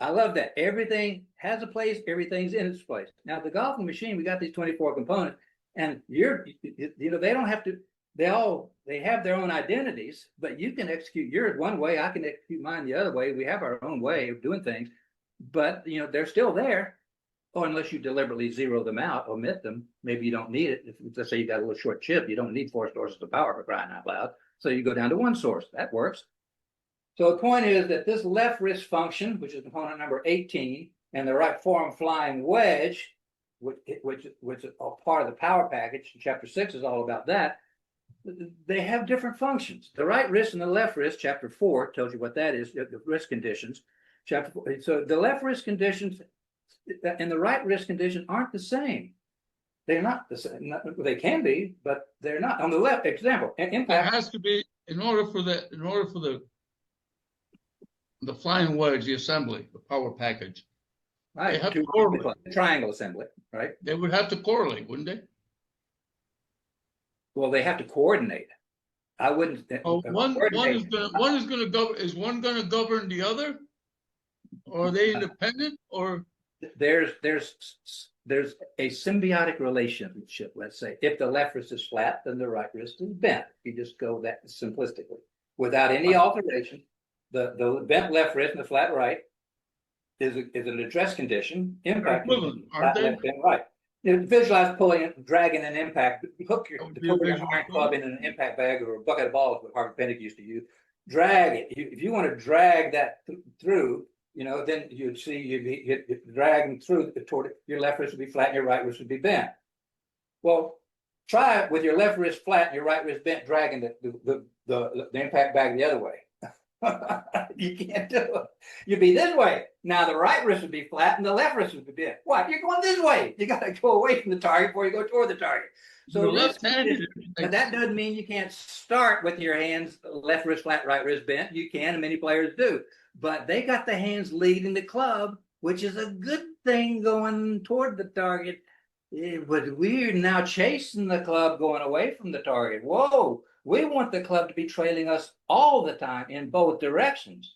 I love that. Everything has a place, everything's in its place. Now, the golfing machine, we got these 24 components, and they don't have to, they have their own identities, but you can execute yours one way, I can execute mine the other way. We have our own way of doing things, but they're still there. Oh, unless you deliberately zero them out, omit them, maybe you don't need it. If, let's say you got a little short chip, you don't need 4 sources of power for crying out loud. So you go down to one source. That works. So the point is that this left wrist function, which is component number 18, and the right forearm flying wedge, which is a part of the power package, chapter 6 is all about that. They have different functions. The right wrist and the left wrist, chapter 4 tells you what that is, the wrist conditions. Chapter 4, so the left wrist conditions and the right wrist condition aren't the same. They're not the same. They can be, but they're not. On the left, example, impact. There has to be, in order for the flying wedge, the assembly, the power package. Right, they have to correlate. Triangle assembly, right? They would have to correlate, wouldn't they? Well, they have to coordinate. I wouldn't. Oh, one is one gonna govern the other, or are they independent, or? There's a symbiotic relationship, let's say. If the left wrist is flat, then the right wrist is bent. You just go that simplistically. Without any alteration, the bent left wrist and the flat right is an address condition. Impact condition, flat left, bent right. Visualize pulling, dragging an impact, put your iron club in an impact bag or a bucket of balls, what Harvard Pennick used to use. Drag it. If you want to drag that through, then you'd see you'd be dragging through toward it. Your left wrist would be flat and your right wrist would be bent. Well, try it with your left wrist flat and your right wrist bent, dragging the impact bag the other way. You can't do it. You'd be this way. Now the right wrist would be flat and the left wrist would be bent. What? You're going this way. You got to go away from the target before you go toward the target. So left-handed. That doesn't mean you can't start with your hands left wrist flat, right wrist bent. You can, and many players do. But they got the hands leading the club, which is a good thing going toward the target. But we're now chasing the club going away from the target. Whoa, we want the club to be trailing us all the time in both directions.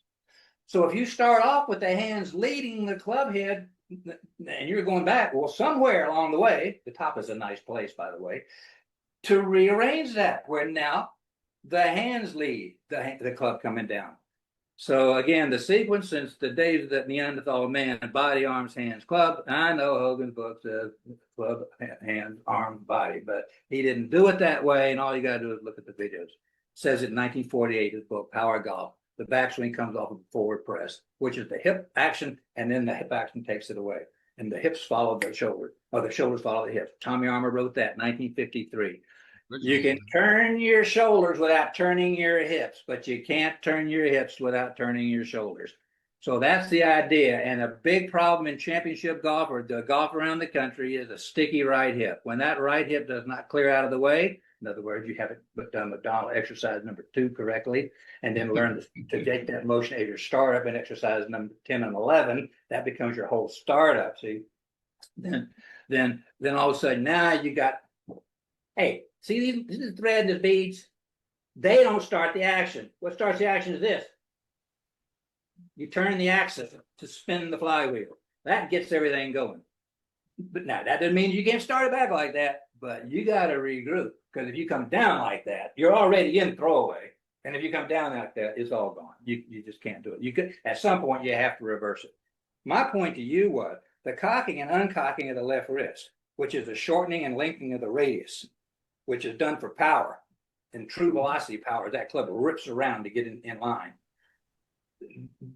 So if you start off with the hands leading the club head and you're going back, well, somewhere along the way, the top is a nice place, by the way, to rearrange that where now the hands lead the club coming down. So again, the sequence since the days of that Neanderthal man, body, arms, hands, club. I know Hogan's book says club, hands, arm, body, but he didn't do it that way. And all you got to do is look at the videos. It says it in 1948, his book, Power Golf. The backswing comes off of the forward press, which is the hip action, and then the hip action takes it away. And the hips follow the shoulder, or the shoulders follow the hips. Tommy Armour wrote that in 1953. You can turn your shoulders without turning your hips, but you can't turn your hips without turning your shoulders. So that's the idea. And a big problem in championship golf or the golf around the country is a sticky right hip. When that right hip does not clear out of the way, in other words, you haven't done McDonald exercise number 2 correctly, and then learn to take that motion as your startup in exercise number 10 and 11, that becomes your whole startup. See, then all of a sudden now you got, hey, see this thread and this beads? They don't start the action. What starts the action is this. You turn the axis to spin the flywheel. That gets everything going. But now that doesn't mean you can't start it back like that, but you got to regroup. Because if you come down like that, you're already in throwaway. And if you come down like that, it's all gone. You just can't do it. You could, at some point, you have to reverse it. My point to you was the cocking and uncocking of the left wrist, which is the shortening and lengthening of the radius, which is done for power and true velocity power. That club rips around to get in line.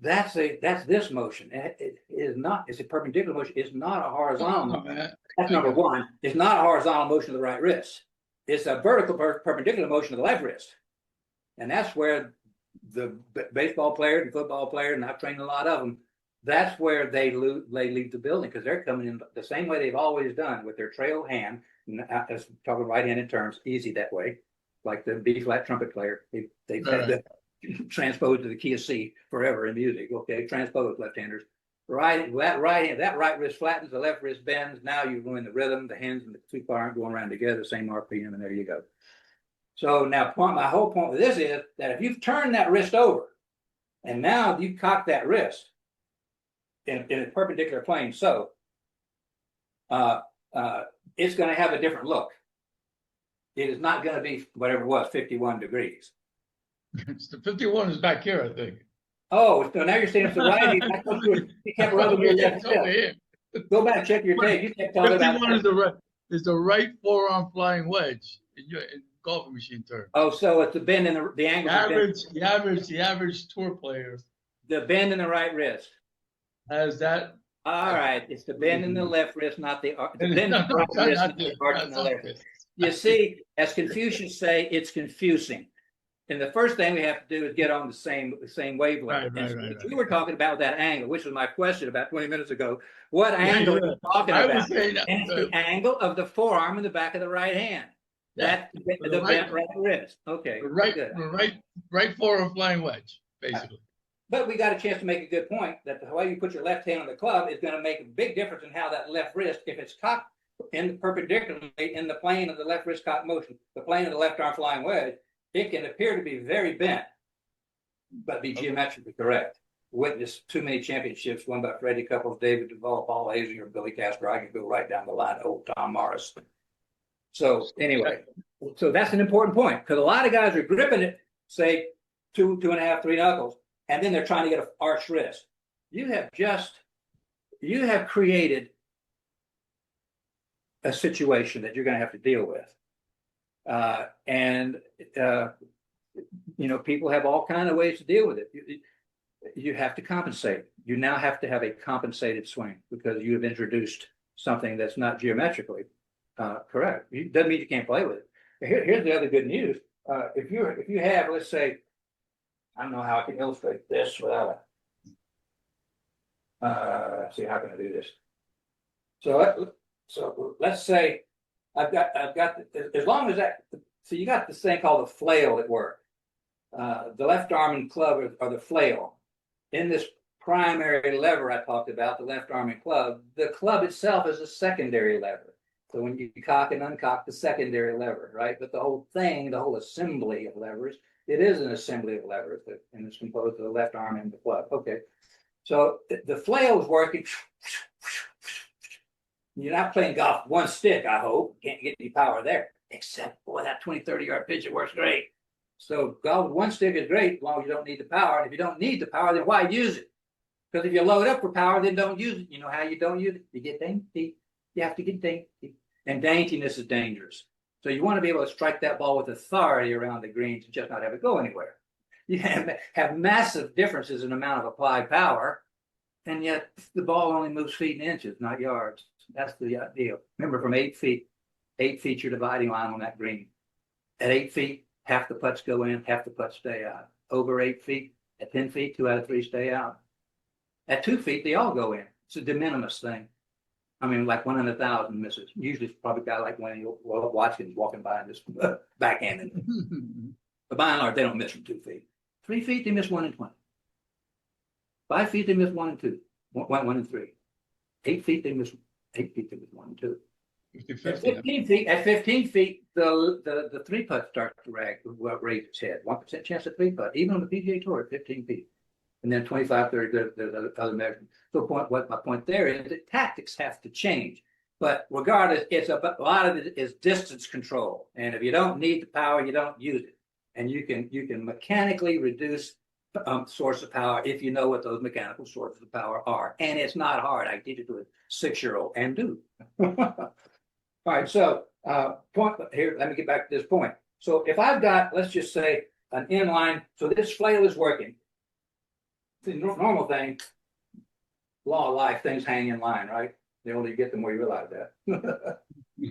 That's this motion. It is not. It's a perpendicular motion. It's not a horizontal motion. That's number one. It's not a horizontal motion of the right wrist. It's a vertical perpendicular motion of the left wrist, and that's where the baseball players and football players, and I've trained a lot of them. That's where they leave the building because they're coming in the same way they've always done with their trail hand. Talking right-handed terms, easy that way, like the B flat trumpet player. They've had that transposed to the key of C forever in music. Okay, transposed left-handers. That right wrist flattens, the left wrist bends. Now you're going the rhythm, the hands and the 2 aren't going around together, same RPM, and there you go. So now my whole point with this is that if you've turned that wrist over and now you cock that wrist in a perpendicular plane. So it's going to have a different look. It is not going to be whatever it was, 51 degrees. It's the 51 is back here, I think. Oh, so now you're saying it's the right. You kept rubbing your left It's over hip. here. Go back, check your tape. You kept talking about 51 is the right forearm flying wedge in golf machine terms. Oh, so it's the bend in the angle. The average tour player The bend in the right wrist. has that. All right, it's the bend in the left wrist, not the bend in the right wrist, not the arch in the left wrist. You see, as Confucians say, it's confusing. And the first thing we have to do is get on the same wavelength. Right. We were talking about that angle, which was my question about 20 minutes ago. What angle are you talking about? Was saying, and it's the angle of the forearm in the back of the right hand. That's the bent right wrist. Okay. Right forearm flying wedge, basically. But we got a chance to make a good point that the way you put your left hand on the club is going to make a big difference in how that left wrist, if it's cocked perpendicularly in the plane of the left wrist cock motion, the plane of the left arm flying wedge, it can appear to be very bent, but be geometrically correct. Witness too many championships won by Freddie Couples, David Duval, Paul Azinger, Billy Castro. I can go right down the line, old Tom Morris. So anyway, so that's an important point because a lot of guys are gripping it, say 2.5, 3 knuckles, and then they're trying to get an arched wrist. You have created a situation that you're going to have to deal with. People have all kinds of ways to deal with it. You have to compensate. You now have to have a compensated swing because you have introduced something that's not geometrically correct. It doesn't mean you can't play with it. Here's the other good news. If you have, let's say, I don't know how I can illustrate this without let's see, how can I do this? So let's say I've got as long as that. So you got this thing called a flail at work. The left arm and club are the flail. In this primary lever I talked about, the left arm and club, the club itself is a secondary lever. So when you cock and uncock the secondary lever, right? But the whole thing, the whole assembly of levers, it is an assembly of levers, and it's composed of the left arm and the club. Okay. So the flail is working. You're not playing golf with one stick, I hope. Can't get any power there. Except, boy, that 20, 30-yard pitch, it works great. So golf with one stick is great as long as you don't need the power. And if you don't need the power, then why use it? Because if you load up for power, then don't use it. You know how you don't use it? You get dainty. You have to get dainty. And daintiness is dangerous. So you want to be able to strike that ball with authority around the greens and just not have it go anywhere. You have massive differences in amount of applied power, and yet the ball only moves feet and inches, not yards. That's the deal. Remember, from 8 feet, 8 feet your dividing line on that green. At 8 feet, half the putts go in, half the putts stay out. Over 8 feet, at 10 feet, 2 out of 3 stay out. At 2 feet, they all go in. It's a de minimis thing. I mean, like 1 in 1,000 misses. Usually, it's probably a guy like Winnie Watkins walking by and just backhanding. But by and large, they don't miss from 2 feet. 3 feet, they miss 1 in 20. 5 feet, they miss 1 in 2. 1 in 3. 8 feet, they miss 8 feet, they miss 1 and 2. At 15 feet, the 3 putt starts to raise its head. 1% chance of 3 putt, even on the PGA Tour at 15 feet. And then 25, 30, there's other measurements. So what my point there is that tactics have to change. But regardless, a lot of it is distance control. And if you don't need the power, you don't use it. And you can mechanically reduce source of power if you know what those mechanical sources of power are. And it's not hard. I teach it to a 6-year-old and do. All right, so point here, let me get back to this point. So if I've got, let's just say, an inline, so this flail is working. The normal thing, law of life, things hang in line, right? The older you get, the more you realize that.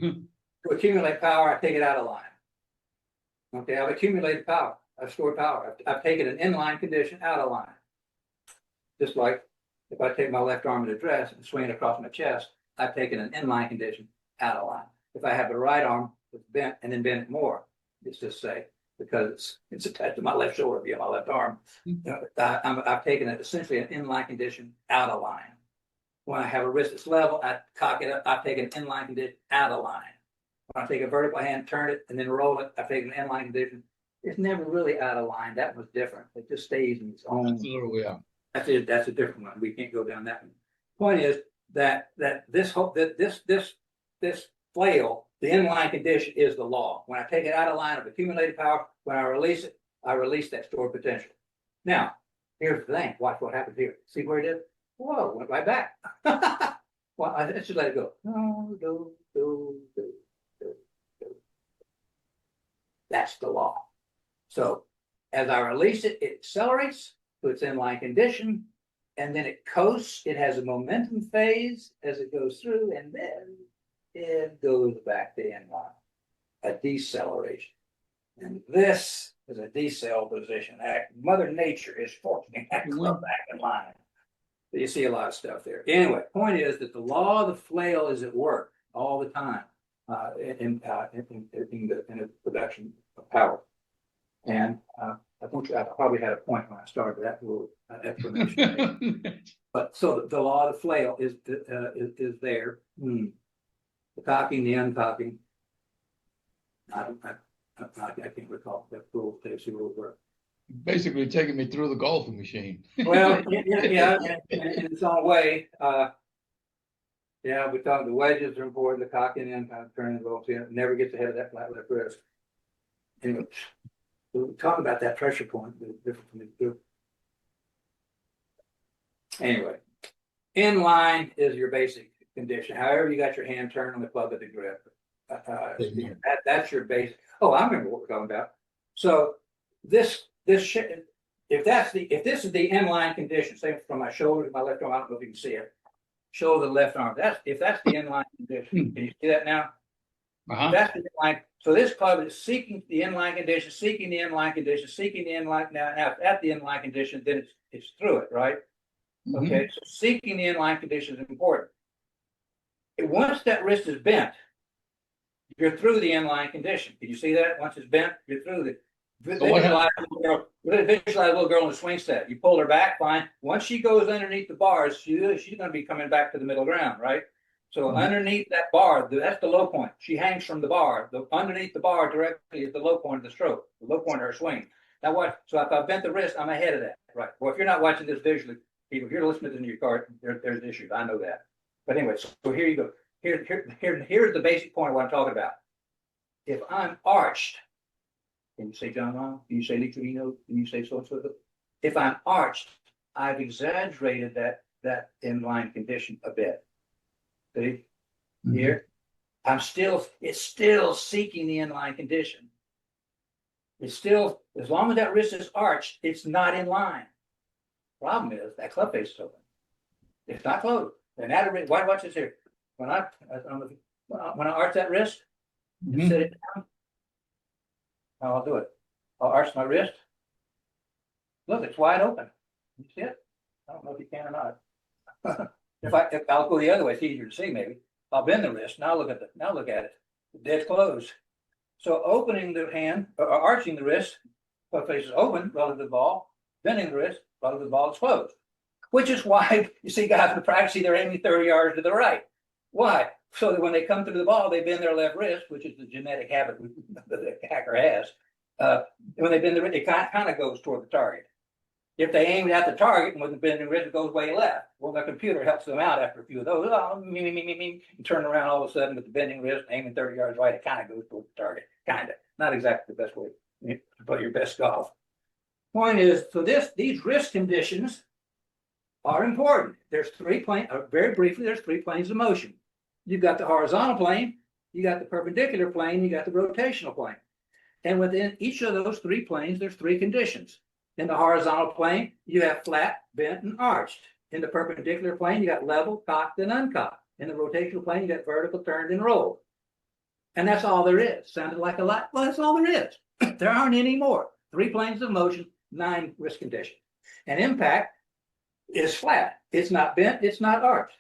To accumulate power, I take it out of line. Okay, I've accumulated power. I've stored power. I've taken an inline condition out of line. Just like if I take my left arm in a dress and swing it across my chest, I've taken an inline condition out of line. If I have the right arm that's bent and then bend it more, let's just say, because it's attached to my left shoulder via my left arm, I've taken essentially an inline condition out of line. When I have a wrist that's level, I cock it up, I've taken an inline condition out of line. When I take a vertical hand, turn it, and then roll it, I've taken an inline condition. It's never really out of line. That was different. It just stays in its own. That's a little, yeah. That's a different one. We can't go down that one. Point is that this flail, the inline condition is the law. When I take it out of line of accumulated power, when I release it, I release that stored potential. Now, here's the thing. Watch what happens here. See where it is? Whoa, went right back. Well, I just let it go. No. That's the law. So as I release it, it accelerates to its inline condition, and then it coasts. It has a momentum phase as it goes through, and then it goes back to inline, a deceleration. And this is a decel position. Mother Nature is forcing that to come back in line. You see a lot of stuff there. Anyway, point is that the law of the flail is at work all the time in the production of power. And I probably had a point when I started that little explanation. But so the law of the flail is there. The cocking, the uncocking. I can't recall that rule. Work. Basically taking me through the golfing machine. Well, yeah, in its own way. Yeah, we talk the wedges are important, the cocking and turning the ball, never gets ahead of that flat left wrist. Anyway, we'll talk about that pressure point, the difference from the two. Anyway, inline is your basic condition. However, you got your hand turned on the club of the grip. That's your basic. Oh, I remember what we're talking about. So if this is the inline condition, say from my shoulder to my left arm, I don't know if you can see it. Shoulder to left arm. If that's the inline condition. Can you see that now? That's the inline. So this club is seeking the inline condition, seeking the inline condition, seeking the inline. Now at the inline condition, then it's through it, right? Okay. So seeking the inline condition is important. Once that wrist is bent, you're through the inline condition. Can you see that? Once it's bent, you're through the. Visualize a little girl in a swing set. You pull her back, fine. Once she goes underneath the bars, she's going to be coming back to the middle ground, right? So underneath that bar, that's the low point. She hangs from the bar. Underneath the bar directly is the low point of the stroke, the low point of her swing. Now what? So if I bent the wrist, I'm ahead of that, right? Well, if you're not watching this visually, people, if you're listening to your car, there's issues. I know that. But anyway, so here you go. Here's the basic point of what I'm talking about. If I'm arched, can you say John Long? Can you say Lee Trevino? Can you say so? If I'm arched, I've exaggerated that inline condition a bit. See? Here? It's still seeking the inline condition. It's still, as long as that wrist is arched, it's not in line. Problem is that club face is open. It's not closed. And that watch this here. When I arch that wrist, and sit it down. I'll do it. I'll arch my wrist. Look, it's wide open. You see it? I don't know if you can or not. if I'll go the other way, it's easier to see maybe. I'll bend the wrist. Now look at it. The dead's closed. So opening the hand or arching the wrist, club face is open relative to the ball. Bending the wrist relative to the ball is closed. Which is why you see guys in the practice, they're aiming 30 yards to the right. Why? So that when they come through the ball, they bend their left wrist, which is the genetic habit that the hacker has. When they bend the wrist, it kind of goes toward the target. If they aim it at the target and with the bending wrist, it goes way left. Well, the computer helps them out after a few of those. And turn around all of a sudden with the bending wrist, aiming 30 yards right, it kind of goes toward the target. Kind of. Not exactly the best way to play your best golf. Point is, so these wrist conditions are important. There's three planes, very briefly, there's three planes of motion. You've got the horizontal plane, you got the perpendicular plane, you got the rotational plane. And within each of those three planes, there's three conditions. In the horizontal plane, you have flat, bent, and arched. In the perpendicular plane, you got level, cocked, and uncocked. In the rotational plane, you got vertical, turned, and rolled. And that's all there is. Sounded like a lot. Well, that's all there is. There aren't any more. Three planes of motion, 9 wrist conditions. And impact is flat. It's not bent, it's not arched.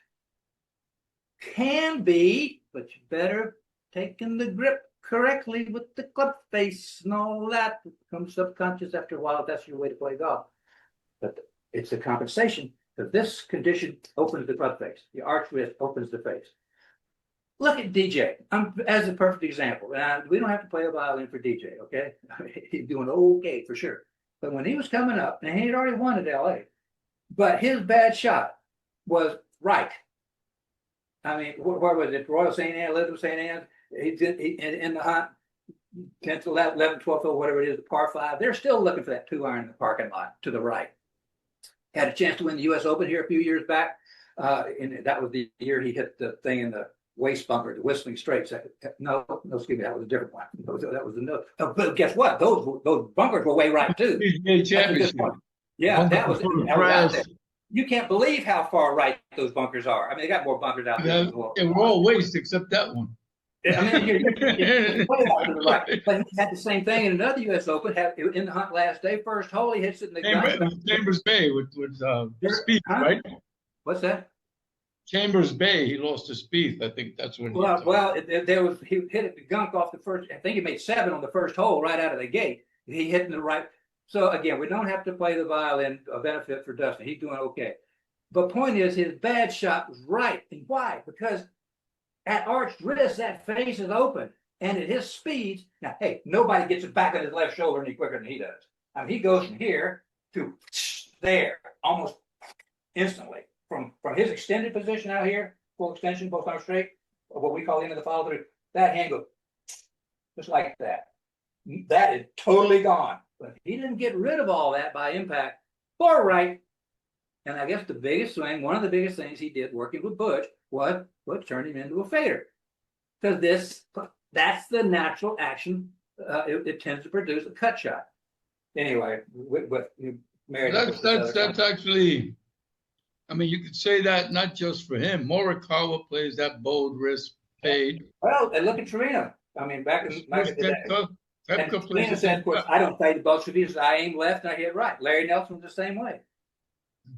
Can be, but you better taking the grip correctly with the club face and all that. It becomes subconscious after a while. That's your way to play golf. But it's a compensation because this condition opens the club face. The arch wrist opens the face. Look at DJ. As a perfect example. We don't have to play a violin for DJ, okay? He's doing okay for sure. But when he was coming up, and he had already won at LA, but his bad shot was right. I mean, where was it? Royal St. Anne, Elizabeth St. Anne. He's in the hunt, 10th, 11th, 12th, or whatever it is, the par 5. They're still looking for that 2-iron in the parking lot to the right. Had a chance to win the U.S. Open here a few years back. And that was the year he hit the thing in the waist bunker, the Whistling Straits. No, excuse me, that was a different one. That was another. But guess what? Those bunkers were way right too. Championship. Yeah, that was out there. Perez. You can't believe how far right those bunkers are. I mean, they got more bunkers out there. They were all waste except that one. I mean, you're way out to the right. But he had the same thing in another U.S. Open. In the hunt last day, first hole, he hits it in the gun. Chambers Bay with Spieth, Huh? right? What's that? Chambers Bay, he lost to Spieth. I think that's when. He hit the gunk off the first. I think he made 7 on the first hole right out of the gate. He hit in the right. So again, we don't have to play the violin. A benefit for Dustin. He's doing okay. But point is, his bad shot was right. And why? Because at arched wrist, that face is open, and at his speeds. Now, hey, nobody gets it back on his left shoulder any quicker than he does. I mean, he goes from here to there almost instantly. From his extended position out here, full extension, both arms straight, or what we call the end of the follow through, that hand goes just like that. That is totally gone. But he didn't get rid of all that by impact far right. And I guess the biggest thing, one of the biggest things he did working with Butch was what turned him into a fader. Because that's the natural action. It tends to produce a cut shot. Anyway, That's actually. I mean, you could say that not just for him. Morikawa plays that bold wrist fade. Well, and look at Torino. I mean, back in the day. And Torino said, of course, I don't play the philosophies. I aim left and I hit right. Larry Nelson's the same way.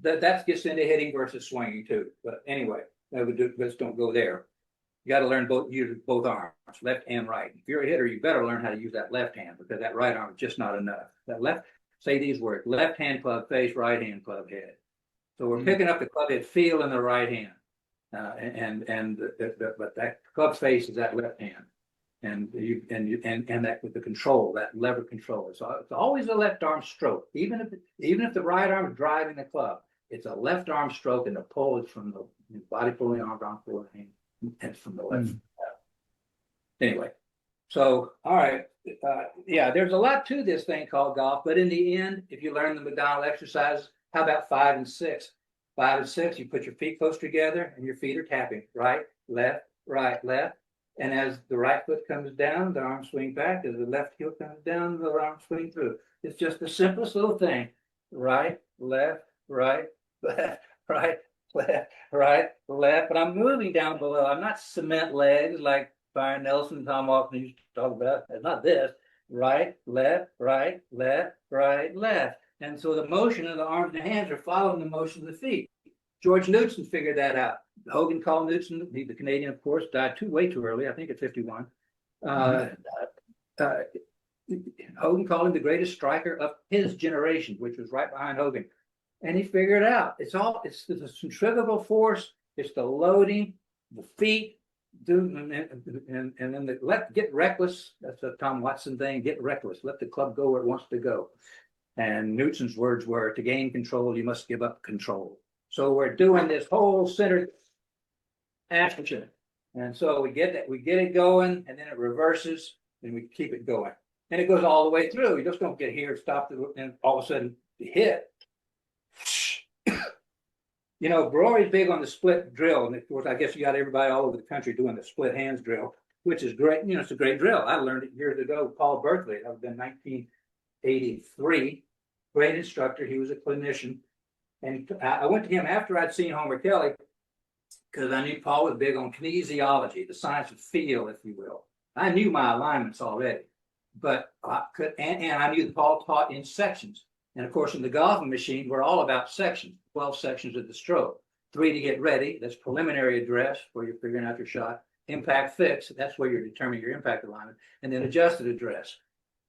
That gets into hitting versus swinging too. But anyway, let's don't go there. You got to learn use both arms, left and right. If you're a hitter, you better learn how to use that left hand because that right arm is just not enough. That left, say these words: left hand club face, right hand club head. So we're picking up the club head feel in the right hand, but that club face is that left hand, and that with the control, that lever control. So it's always a left arm stroke, even if the right arm is driving the club, it's a left arm stroke, and the pull is from the body pulling arm down pulling hand, and from the left. Anyway, so all right, yeah, there's a lot to this thing called golf, but in the end, if you learn the McDonald exercises. How about 5 and 6? 5 and 6, you put your feet close together and your feet are tapping. Right, left, left. And as the right foot comes down, the arm swing back. As the left heel comes down, the arm swing through. It's just the simplest little thing. Right, left, right, left, right, left. But I'm moving down below. I'm not cement legs like Byron Nelson, Tom Austin used to talk about. It's not this. Right, left, right, left. And so the motion of the arms and hands are following the motion of the feet. George Knudsen figured that out. Hogan called Knudsen, the Canadian, of course, died way too early, I think at 51. Hogan called him the greatest striker of his generation, which was right behind Hogan. And he figured it out. It's the centrifugal force, it's the loading, the feet, and then get reckless. That's a Tom Watson thing, get reckless. Let the club go where it wants to go. And Knudsen's words were, to gain control, you must give up control. So we're doing this whole centered action. And so we get it going, and then it reverses, and we keep it going. And it goes all the way through. You just don't get here, stop, and all of a sudden hit. You know, Rory's big on the split drill. And of course, I guess you got everybody all over the country doing the split hands drill, which is great. You know, it's a great drill. I learned it years ago with Paul Berkeley. That was in 1983. Great instructor. He was a clinician. And I went to him after I'd seen Homer Kelly because I knew Paul was big on kinesiology, the science of feel, if you will. I knew my alignments already, but I knew that Paul taught in sections. And of course, in the golfing machine, we're all about sections, 12 sections of the stroke. 3 to get ready, that's preliminary address, where you're figuring out your shot. Impact fix, that's where you're determining your impact alignment. And then adjusted address.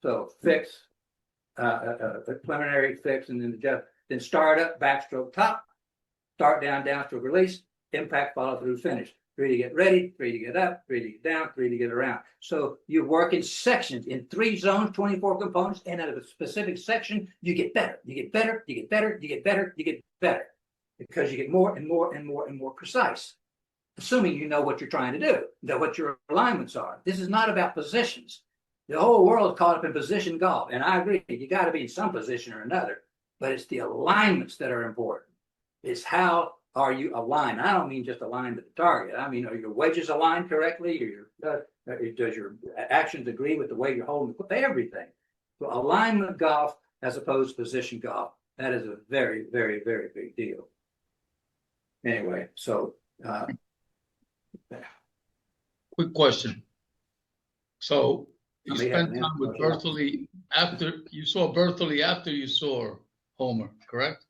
So fix, preliminary fix, and then adjust. Then start up, backstroke top, start down, downstroke release, impact follow through finish. 3 to get ready, 3 to get up, 3 to get down, 3 to get around. So you work in sections in 3 zones, 24 components, and at a specific section, you get better, you get better, you get better, you get better, you get better. because you get more and more and more and more precise, assuming you know what you're trying to do, that what your alignments are. This is not about positions. The whole world is caught up in position golf, and I agree, you got to be in some position or another, but it's the alignments that are important. It's how are you aligned? I don't mean just aligned to the target. I mean, are your wedges aligned correctly? Or does your actions agree with the way you're holding everything? So alignment golf as opposed to position golf, that is a very, very, very big deal. Anyway, so Quick question. So you I may spent have time with an answer. Bertholli after you saw Bertholli after you saw Homer, correct?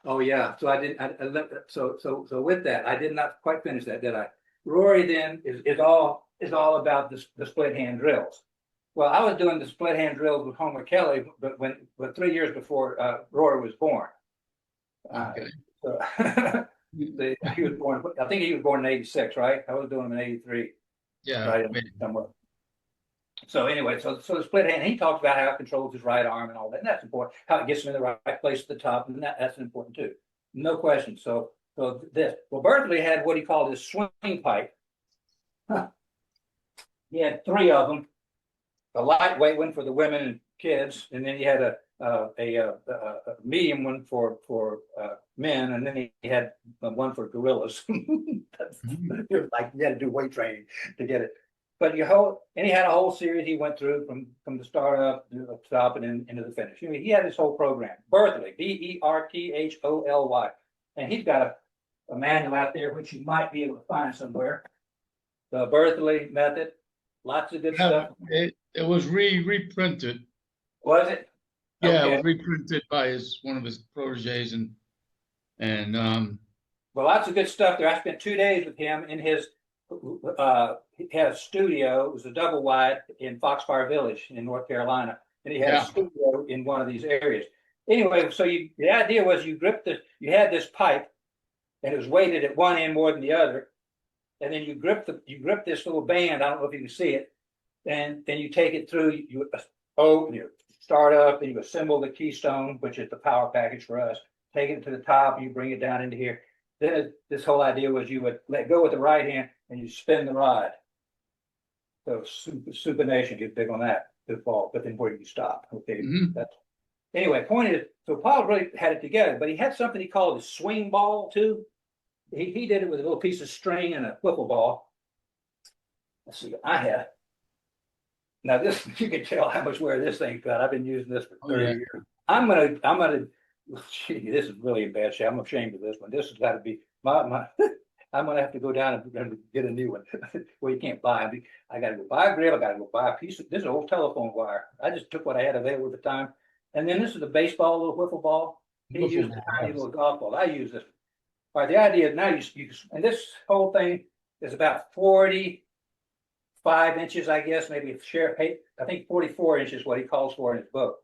Oh yeah, so I did. I left. So with that, I did not quite finish that, did I? Rory then is all about the split hand drills. Well, I was doing the split hand drills with Homer Kelly, but 3 years before Rory was born. Okay. So he was born. I think he was born in '86, right? I was doing him in '83, Yeah. right? Somewhere. So anyway, so the split hand, he talks about how it controls his right arm and all that, and that's important. How it gets him in the right place at the top, and that's important too. No question. So this, well, Berkeley had what he called his swing pipe. Huh. He had 3 of them. A lightweight one for the women and kids, and then he had a medium one for men, and then he had one for gorillas. It was like you had to do weight training to get it. But he had a whole series he went through from the start up to the top and then into the finish. I mean, he had this whole program, Bertholli, Bertholly, and he's got a manual out there which you might be able to find somewhere. The Bertholli method, lots of good stuff. It was reprinted. Was it? Yeah, Okay. it was reprinted by one of his proteges, and well, lots of good stuff there. I spent 2 days with him in his. He had a studio. It was a double wide in Foxfire Village in North Carolina, and he had a studio in one of these areas. Anyway, so the idea was you had this pipe, and it was weighted at one end more than the other, and then you grip this little band. I don't know if you can see it, and then you take it through. You start up, and you assemble the keystone, which is the power package for us. Take it to the top, and you bring it down into here. Then this whole idea was you would let go with the right hand and you spin the rod. So supination gets big on that, the ball, but then where do you stop? Okay. Anyway, point is, so Paul really had it together, but he had something he called a swing ball too. He did it with a little piece of string and a wiffle ball. Let's see, I had. Now this, you can tell how much wear this thing's got. I've been using this for 30 years. I'm gonna. Gee, this is really in bad shape. I'm ashamed of this one. This has got to be my. I'm gonna have to go down and get a new one. Well, you can't buy them. I got to go buy a grip. I got to go buy a piece of. This is an old telephone wire. I just took what I had available at the time. And then this is a baseball, little wiffle ball. He used a tiny little golf ball. I use this. All right. The idea is now you and this whole thing is about 45 inches, I guess, maybe I think 44 inches what he calls for in his book.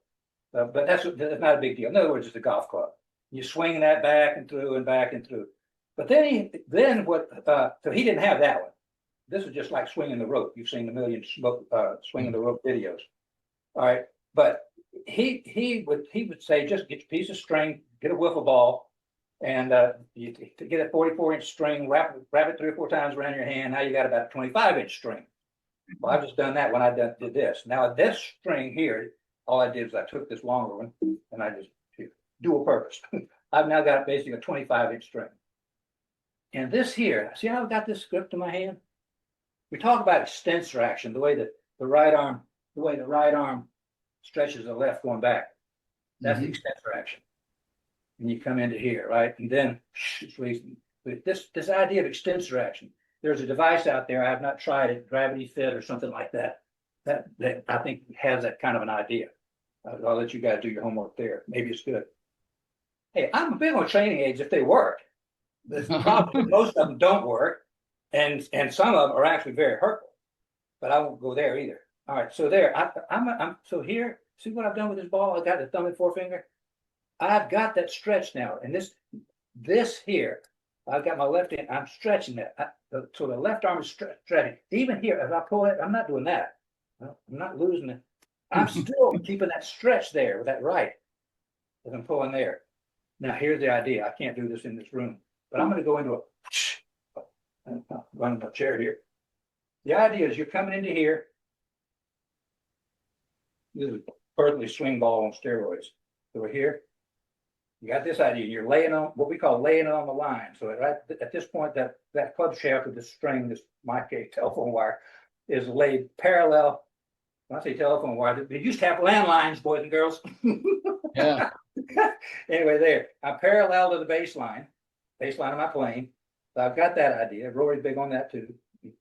But that's not a big deal. In other words, it's a golf club. You swing that back and through and back and through. But so he didn't have that one. This is just like swinging the rope. You've seen a million swinging the rope videos. All right, but he would say just get your piece of string, get a wiffle ball, and you get a 44-inch string, wrap it 3 or 4 times around your hand. Now you got about a 25-inch string. Well, I've just done that when I did this. Now this string here. All I did was I took this longer one and I just dual purpose. I've now got basically a 25-inch string. And this here, see how I've got this grip in my hand? We talk about extensor action, the way that the right arm stretches the left going back. That's the extensor action. And you come into here, right? And then it's releasing. This idea of extensor action, there's a device out there, I have not tried it, Gravity Fit or something like that. That I think has that kind of an idea. I'll let you guys do your homework there. Maybe it's good. Hey, I'm big on training aids if they work. The problem is most of them don't work, and some of them are actually very hurtful. But I won't go there either. All right, so there, I'm so here. See what I've done with this ball? I got the thumb and forefinger. I've got that stretch now, and this here, I've got my left hand. I'm stretching that. So the left arm is stretching. Even here, as I pull it, I'm not doing that. I'm not losing it. I'm still keeping that stretch there with that right as I'm pulling there. Now, here's the idea. I can't do this in this room, but I'm going to go into run my chair here. The idea is you're coming into here. This is perfectly swing ball on steroids. So we're here. You got this idea. You're laying on what we call laying it on the line. So right at this point, that club shaft with the string, this mic telephone wire, is laid parallel. When I say telephone wire, they used to have landlines, boys and girls. Yeah. Anyway, there. I'm parallel to the baseline of my plane. So I've got that idea. Rory's big on that too.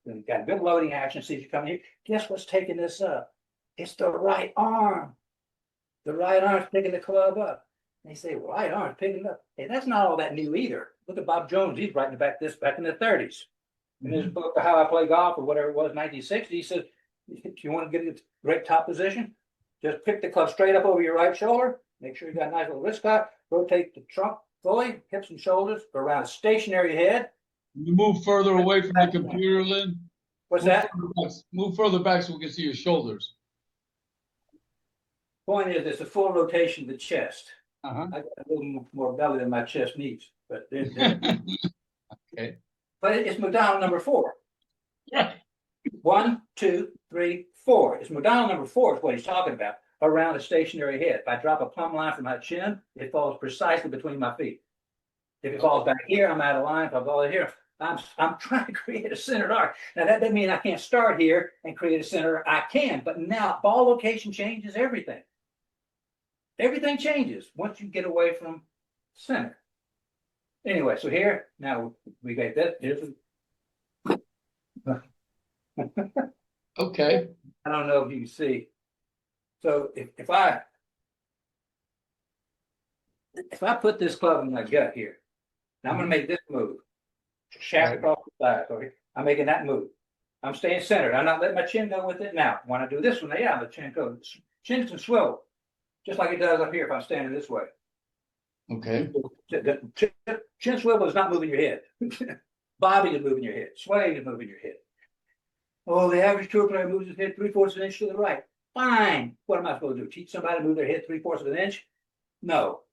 You've got good loading action. See you coming here. Guess what's taking this up? It's the right arm. The right arm's picking the club up. And they say, right arm's picking it up. Hey, that's not all that new either. Look at Bob Jones. He's writing about this back in the 30s. In his book, How I Play Golf, or whatever it was, 1960, he said, if you want to get a great top position, just pick the club straight up over your right shoulder. Make sure you got a nice little wrist cock. Rotate the trunk fully, hips and shoulders around a stationary head. You move further away from the computer, Lynn. What's that? Move further back so we can see your shoulders. Point is, it's a full rotation of the chest. Uh-huh. I got a little more belly than my chest needs, but Okay. But it's modal number 4. Right. 1, 2, 3, 4. It's modal number 4 is what he's talking about, around a stationary head. If I drop a plumb line from my chin, it falls precisely between my feet. If it falls back here, I'm out of line. If I fall here, I'm trying to create a centered arc. Now that doesn't mean I can't start here and create a center. I can, but now ball location changes everything. Everything changes once you get away from center. Anyway, so here, now we got that. Okay. I don't know if you can see. So if I put this club in my gut here, now I'm going to make this move. Shaft across the side. So I'm making that move. I'm staying centered. I'm not letting my chin go with it now. When I do this one, yeah, the chin goes. Chin can swivel, just like it does up here if I'm standing this way. Okay. The chin swivel is not moving your head. Bobbing is moving your head. Swaying is moving your head. Oh, the average tour player moves his head 3/4 of an inch to the right. Fine. What am I supposed to do? Teach somebody to move their head 3/4 of an inch? No.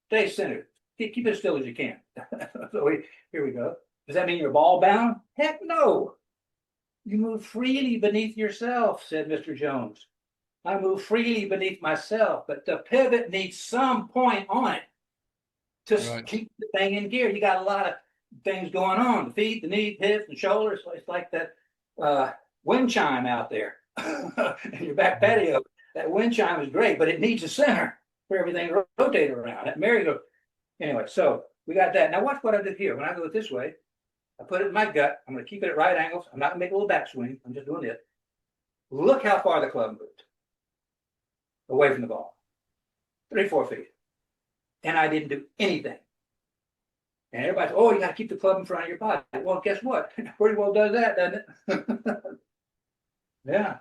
Stay centered. Keep it as still as you can. So here we go. Does that mean you're ball bound? Heck no. You move freely beneath yourself, said Mr. Jones. I move freely beneath myself, but the pivot needs some point on it to keep the thing in gear. You got a lot of things going on, the feet, the knees, hips, and shoulders. It's like that wind chime out there in your back patio. That wind chime is great, but it needs a center for everything to rotate around. That merry-go. Anyway, so we got that. Now watch what I did here. When I go this way, I put it in my gut. I'm going to keep it at right angles. I'm not going to make a little backswing. I'm just doing it. Look how far the club moved away from the ball. 3-4 feet. And I didn't do anything. And everybody's, oh, you got to keep the club in front of your body. Well, guess what? Pretty well does that, doesn't it? Yeah.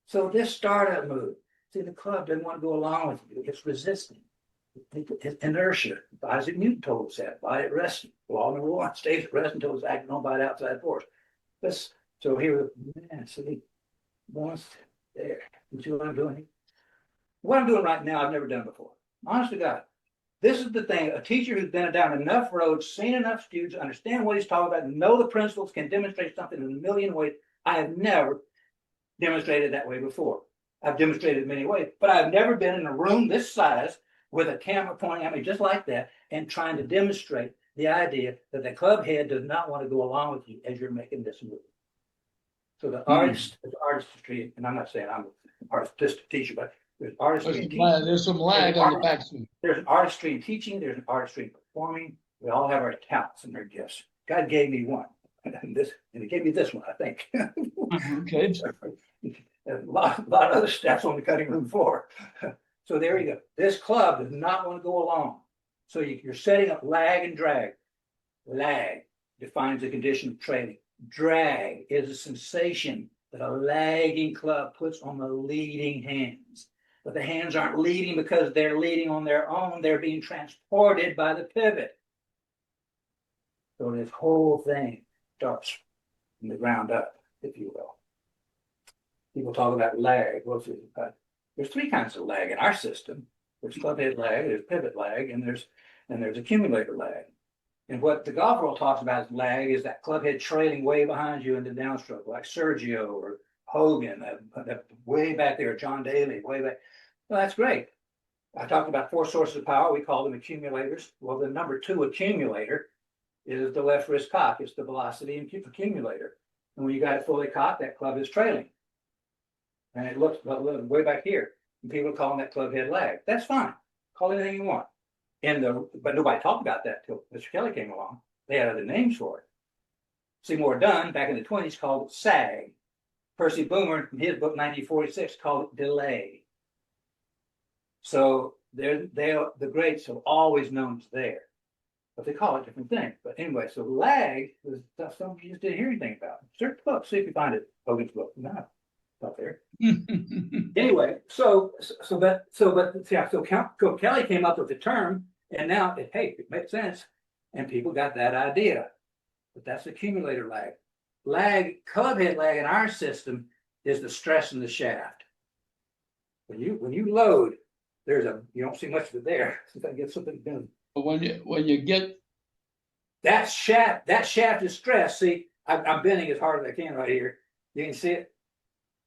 So this startup move, see, the club doesn't want to go along with you. It's resisting. It's inertia. Isaac Newton told us that. Body at rest. Law number 1 stays at rest until it's acting on by the outside force. So here, man, see, once there. You see what I'm doing here? What I'm doing right now, I've never done before. Honest to God. This is the thing. A teacher who's been down enough roads, seen enough students, understand what he's talking about, know the principles, can demonstrate something in a million ways. I have never demonstrated that way before. I've demonstrated in many ways, but I've never been in a room this size with a camera pointing at me just like that and trying to demonstrate the idea that the club head does not want to go along with you as you're making this move. So the artistry, and I'm not saying I'm an artistic teacher, but there's artistry. There's some lag on the backswing. There's an artistry in teaching. There's an artistry in performing. We all have our talents and our gifts. God gave me one, and He gave me this one, I think. Okay. A lot of other steps on the cutting room floor. So there you go. This club does not want to go along. So you're setting up lag and drag. Lag defines the condition of trailing. Drag is a sensation that a lagging club puts on the leading hands. But the hands aren't leading because they're leading on their own. They're being transported by the pivot. So this whole thing starts from the ground up, if you will. People talk about lag. There's 3 kinds of lag in our system. There's club head lag, there's pivot lag, and there's and there's accumulator lag. And what the golf world talks about as lag is that club head trailing way behind you in the downstroke, like Sergio or Hogan, way back there, John Daly, way back. Well, that's great. I talked about 4 sources of power. We call them accumulators. Well, the number 2 accumulator is the left wrist cock. It's the velocity accumulator. And when you got it fully cocked, that club is trailing. And it looks way back here. And people are calling that club head lag. That's fine. Call it anything you want. But nobody talked about that till Mr. Kelly came along. They had other names for it. Seymour Dunn, back in the 20s, called it sag. Percy Boomer, in his book, 1946, called it delay. So the greats have always known it's there. But they call it different things. But anyway, so lag is something you just didn't hear anything about. Search the book, see if you find it. Hogan's book. No, it's not there. Anyway, so Kelly came up with the term, and now it makes sense, and people got that idea. But that's accumulator lag. Club head lag in our system is the stress in the shaft. When you load, you don't see much of it there. So I get something done. But when you get that shaft is stressed. See, I'm bending as hard as I can right here. You can see it.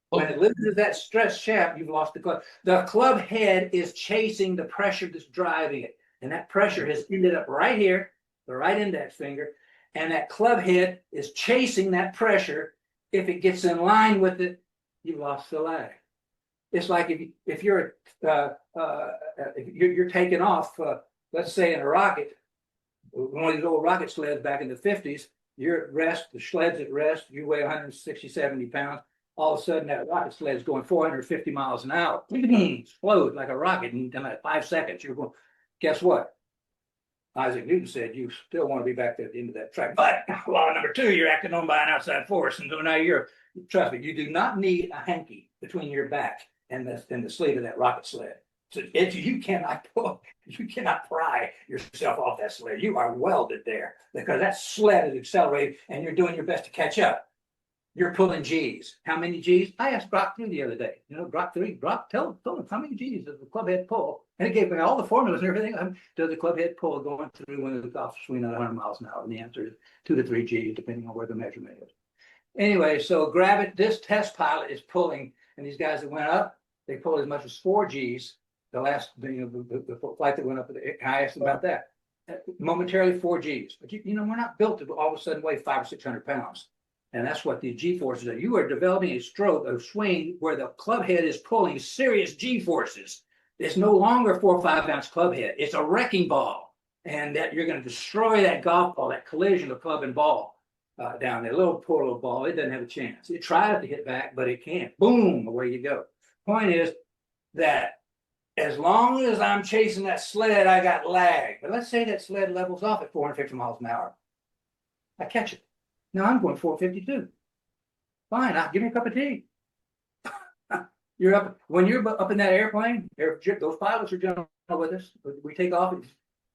When it loses that stress shaft, you've lost the club. The club head is chasing the pressure that's driving it. And that pressure has ended up right here, the right index finger. And that club head is chasing that pressure. If it gets in line with it, you've lost the lag. It's like if you're taking off, let's say in a rocket, one of these old rocket sleds back in the 50s, you're at rest, the sled's at rest, you weigh 160, 70 pounds. All of a sudden, that rocket sled is going 450 miles an hour. Explodes like a rocket in about 5 seconds. You're going, guess what? Isaac Newton said you still want to be back there at the end of that track. But law number 2, you're acting on by an outside force. And so now trust me, you do not need a hanky between your back and the sleeve of that rocket sled. So you cannot pry yourself off that sled. You are welded there because that sled is accelerating and you're doing your best to catch up. You're pulling G's. How many G's? I asked Brock 3 the other day. Brock 3. Brock, tell him how many G's does the club head pull? And it gave me all the formulas and everything. Does the club head pull going through when the golf swing at 100 miles an hour? And the answer is 2 to 3 G's, depending on where the measurement is. Anyway, so this test pilot is pulling, and these guys that went up, they pulled as much as 4 G's. The last, the flight that went up, I asked them about that. Momentarily 4 G's. But we're not built to all of a sudden weigh 500 or 600 pounds. And that's what the G forces are. You are developing a swing where the club head is pulling serious G forces. It's no longer 4 or 5 ounce club head. It's a wrecking ball. And that you're going to destroy that golf ball, that collision of club and ball down there. Poor little ball. It doesn't have a chance. It tries to hit back, but it can't. Boom, away you go. Point is that as long as I'm chasing that sled, I got lag. But let's say that sled levels off at 450 miles an hour. I catch it. Now I'm going 452. Fine, give me a cup of tea. You're up when you're up in that airplane. Those pilots are jumping with us. We take off.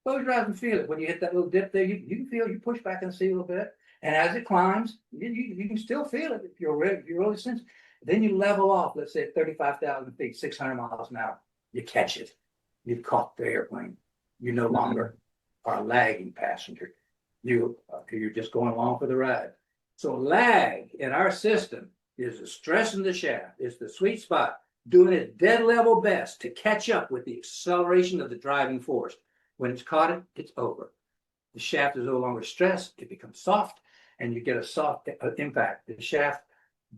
Close your eyes and feel it. When you hit that little dip there, you can feel. You push back and see a little bit, and as it climbs, you can still feel it if you're really sensitive. Then you level off. Let's say at 35,000 feet, 600 miles an hour. You catch it. You've caught the airplane. You no longer are a lagging passenger. You're just going along for the ride. So lag in our system is the stress in the shaft. It's the sweet spot, doing its dead level best to catch up with the acceleration of the driving force. When it's caught it, it's over. The shaft is no longer stressed. It becomes soft, and you get a soft impact. The shaft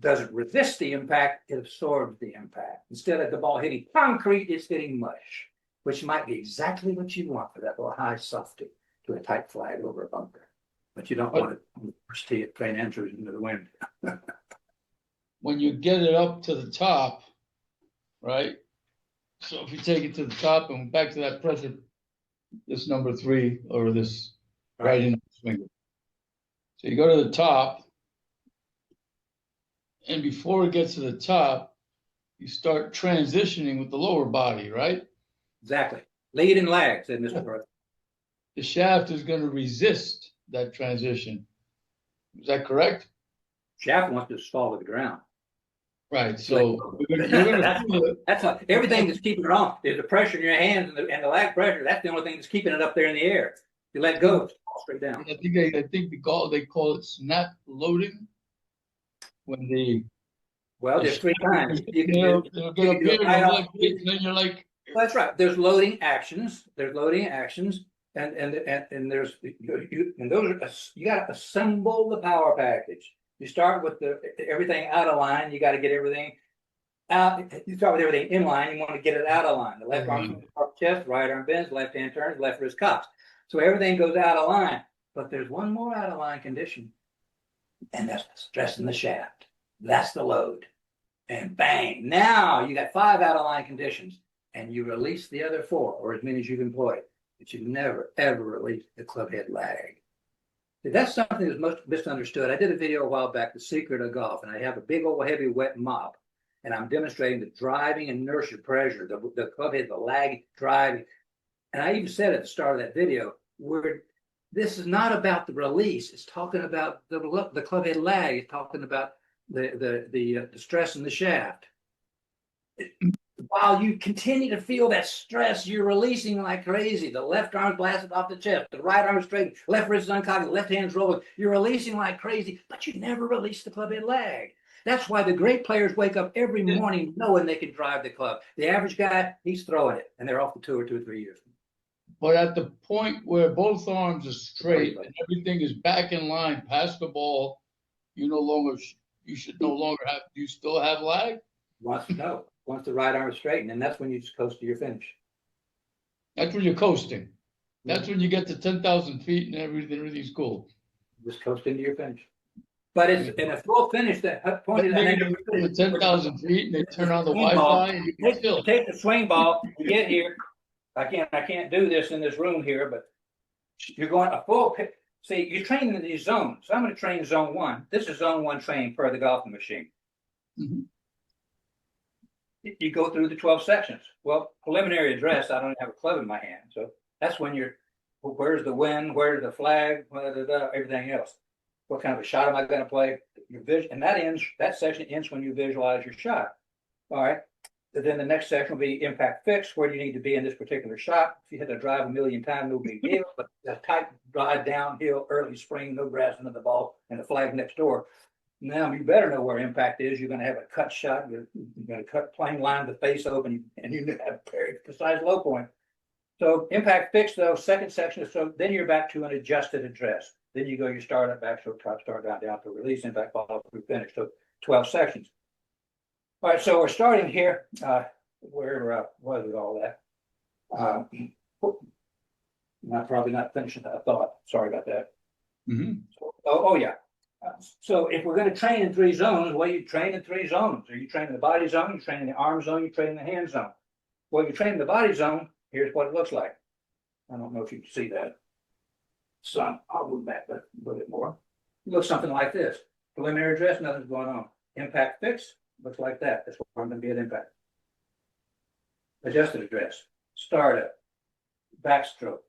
doesn't resist the impact. It absorbs the impact. Instead of the ball hitting concrete, it's hitting mush, which might be exactly what you want for that little high softy to a tight flag over a bunker. But you don't want it on the first tee at St. Andrews into the wind. when you get it up to the top, right? So if you take it to the top and back to that pressure, this number 3 or this right in the finger. So you go to the top, and before it gets to the top, you start transitioning with the lower body, right? Exactly. Lead and lag, said Mr. Perez. The shaft is going to resist that transition. Is that correct? Shaft wants to fall to the ground. Right, so you're gonna feel it. That's not, everything that's keeping it on is the pressure in your hands and the lag pressure. That's the only thing that's keeping it up there in the air. You let go, it's all straight down. I think they call it snap loading. When Well, there's three kinds. You can it'll do, get up you can do here it and right the off. leg breaks, and then you're like, That's right. There's loading actions. There's loading actions, and there's and those are you got to assemble the power package. You start with everything out of line. You got to get everything out. You start with everything in line. You want to get it out of line. The left arm up chest, right arm bends, left hand turns, left wrist cocks. So everything goes out of line. But there's one more out of line condition, and that's stress in the shaft. That's the load. And bang! Now you got 5 out of line conditions. And you release the other 4, or as many as you've employed, but you never, ever release the club head lag. That's something that's most misunderstood. I did a video a while back, The Secret of Golf, and I have a big old heavy wet mop, and I'm demonstrating the driving inertia pressure, the club head, the lag driving. And I even said at the start of that video, where this is not about the release, it's talking about the club head lag, it's talking about the stress in the shaft. While you continue to feel that stress, you're releasing like crazy. The left arm's blasted off the chest, the right arm's straight, left wrist is uncocked, the left hand's rolling. You're releasing like crazy, but you never release the club head lag. That's why the great players wake up every morning knowing they can drive the club. The average guy, he's throwing it, and they're off the tour 2 or 3 years. but at the point where both arms are straight and everything is back in line past the ball, you should no longer have. Do you still have lag? Once the right arm is straightened, and that's when you just coast to your finish. That's when you're coasting. That's when you get to 10,000 feet and everything's cool. Just coast into your finish. But it's in a full finish that pointed at 10,000 feet and they turn on the Wi-Fi and you can still take the swing ball and get here. I can't do this in this room here, but you're going a full pitch. See, you're training in these zones. So I'm going to train zone 1. This is zone 1 training per the golfing machine. Mm-hmm. You go through the 12 sections. Well, preliminary address, I don't have a club in my hand. So that's when where's the wind, where's the flag, everything else. What kind of a shot am I going to play? Your vision, and that section ends when you visualize your shot. All right. And then the next section will be impact fix, where do you need to be in this particular shot. If you hit a drive a million times, no big deal, but a tight drive downhill, early spring, no grass under the ball, and the flag next door. Now you better know where impact is. You're going to have a cut shot. You're going to cut plain line the face open, and you have a very precise low point. So impact fix, though, second section. So then you're back to an adjusted address. Then you go your start up, back, so top, start down to release, impact, follow through, finish. So 12 sections. All right, so we're starting here. Where was it all that? I'm probably not finishing that thought. Sorry about that. Mm-hmm. Oh yeah. So if we're going to train in 3 zones, well, you train in 3 zones. Are you training the body zone? You train in the arm zone? You train in the hand zone? Well, you train in the body zone. Here's what it looks like. I don't know if you can see that. So I'll move back a little bit more. It looks something like this. Preliminary address, nothing's going on. Impact fix, looks like that. That's where I'm going to be at impact. Adjusted address, startup, backstroke,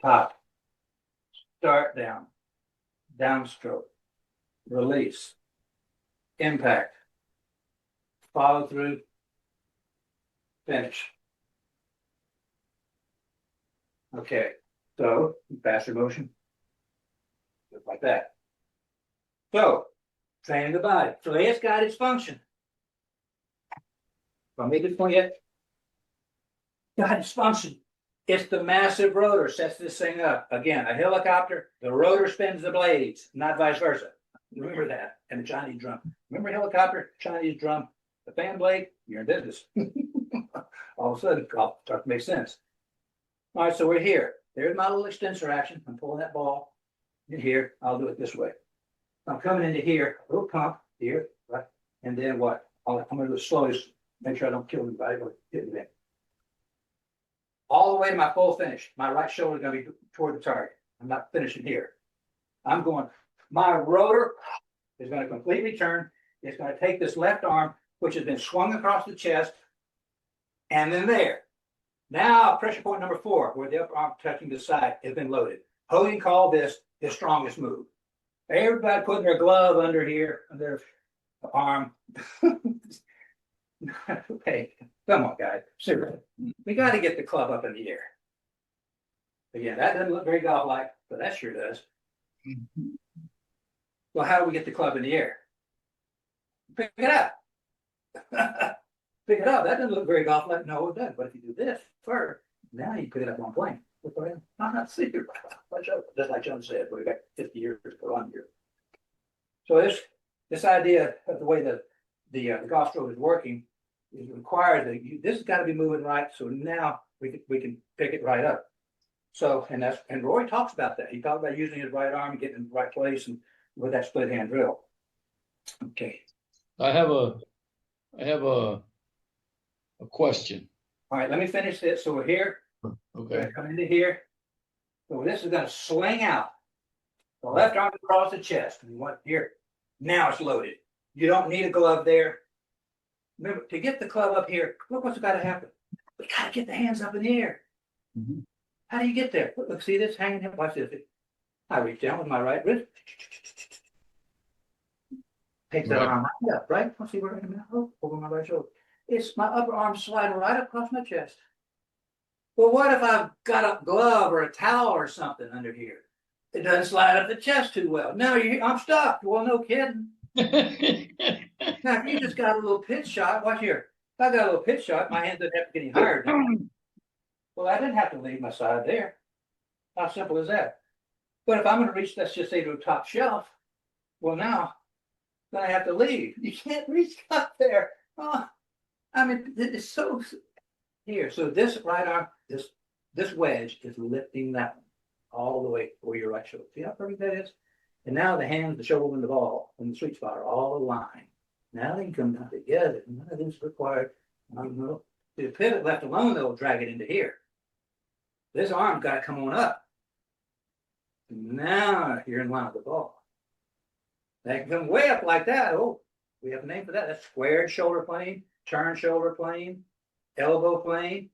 top, start down, downstroke, release, impact, follow through, finish. Okay, so faster motion, just like that. So, training the body. So it's got its function. If I made this point yet? Got its function. It's the massive rotor sets this thing up. Again, a helicopter, the rotor spins the blades, not vice versa. Remember that. And the Chinese drum. Remember helicopter, Chinese drum, the fan blade, you're in business. All of a sudden, it starts to make sense. All right, so we're here. There's my little extensor action. I'm pulling that ball in here. I'll do it this way. I'm coming into here, a little pump here, right? And then what? I'm going to do it slowly, make sure I don't kill anybody, but hit it in. All the way to my full finish. My right shoulder is going to be toward the target. I'm not finishing here. I'm going, my rotor is going to completely turn. It's going to take this left arm, which has been swung across the chest, and then there. Now, pressure point number 4, where the upper arm touching the side, has been loaded. Hogan called this his strongest move. Everybody putting their glove under here, their arm. Hey, come on, guys. Seriously. We got to get the club up in the air. Again, that doesn't look very golf-like, but that sure does. Well, how do we get the club in the air? Pick it up. Pick it up. That doesn't look very golf-like. No, it doesn't. But if you do this first, now you pick it up on plane. I'm not serious. Just like John said, we got 50 years to go on here. So this idea of the way the golf stroke is working is required that this has got to be moving right. So now we can pick it right up. So and Roy talks about that. He talks about using his right arm, getting in the right place, and with that split hand drill. Okay. I have a question. All right, let me finish this. So we're here. Okay. Come into here. So this is going to swing out. The left arm across the chest. And what here? Now it's loaded. You don't need a glove there. Remember, to get the club up here, look what's got to happen. We got to get the hands up in the air. Mm-hmm. How do you get there? Look, see this hanging here? Watch this. I reach down with my right wrist. Take that arm right up, right? Let's see where I'm at. Over my right shoulder. It's my upper arm sliding right across my chest. Well, what if I've got a glove or a towel or something under here? It doesn't slide up the chest too well. Now I'm stuck. Well, no kidding. Now, if you just got a little pitch shot, watch here. If I got a little pitch shot, my hands don't have to get any higher. Well, I didn't have to leave my side there. How simple is that? But if I'm going to reach, let's just say, to a top shelf, well, now then I have to leave. You can't reach up there. Oh, I mean, it's so here. So this right arm, this wedge is lifting that one all the way over your right shoulder. See how perfect that is? And now the hands, the shoulder, and the ball, and the sweet spot are all aligned. Now they can come down together. None of this is required. The pivot left alone, they'll drag it into here. This arm's got to come on up. Now you're in line with the ball. They can come way up like that. Oh, we have a name for that. That's squared shoulder plane, turn shoulder plane, elbow plane,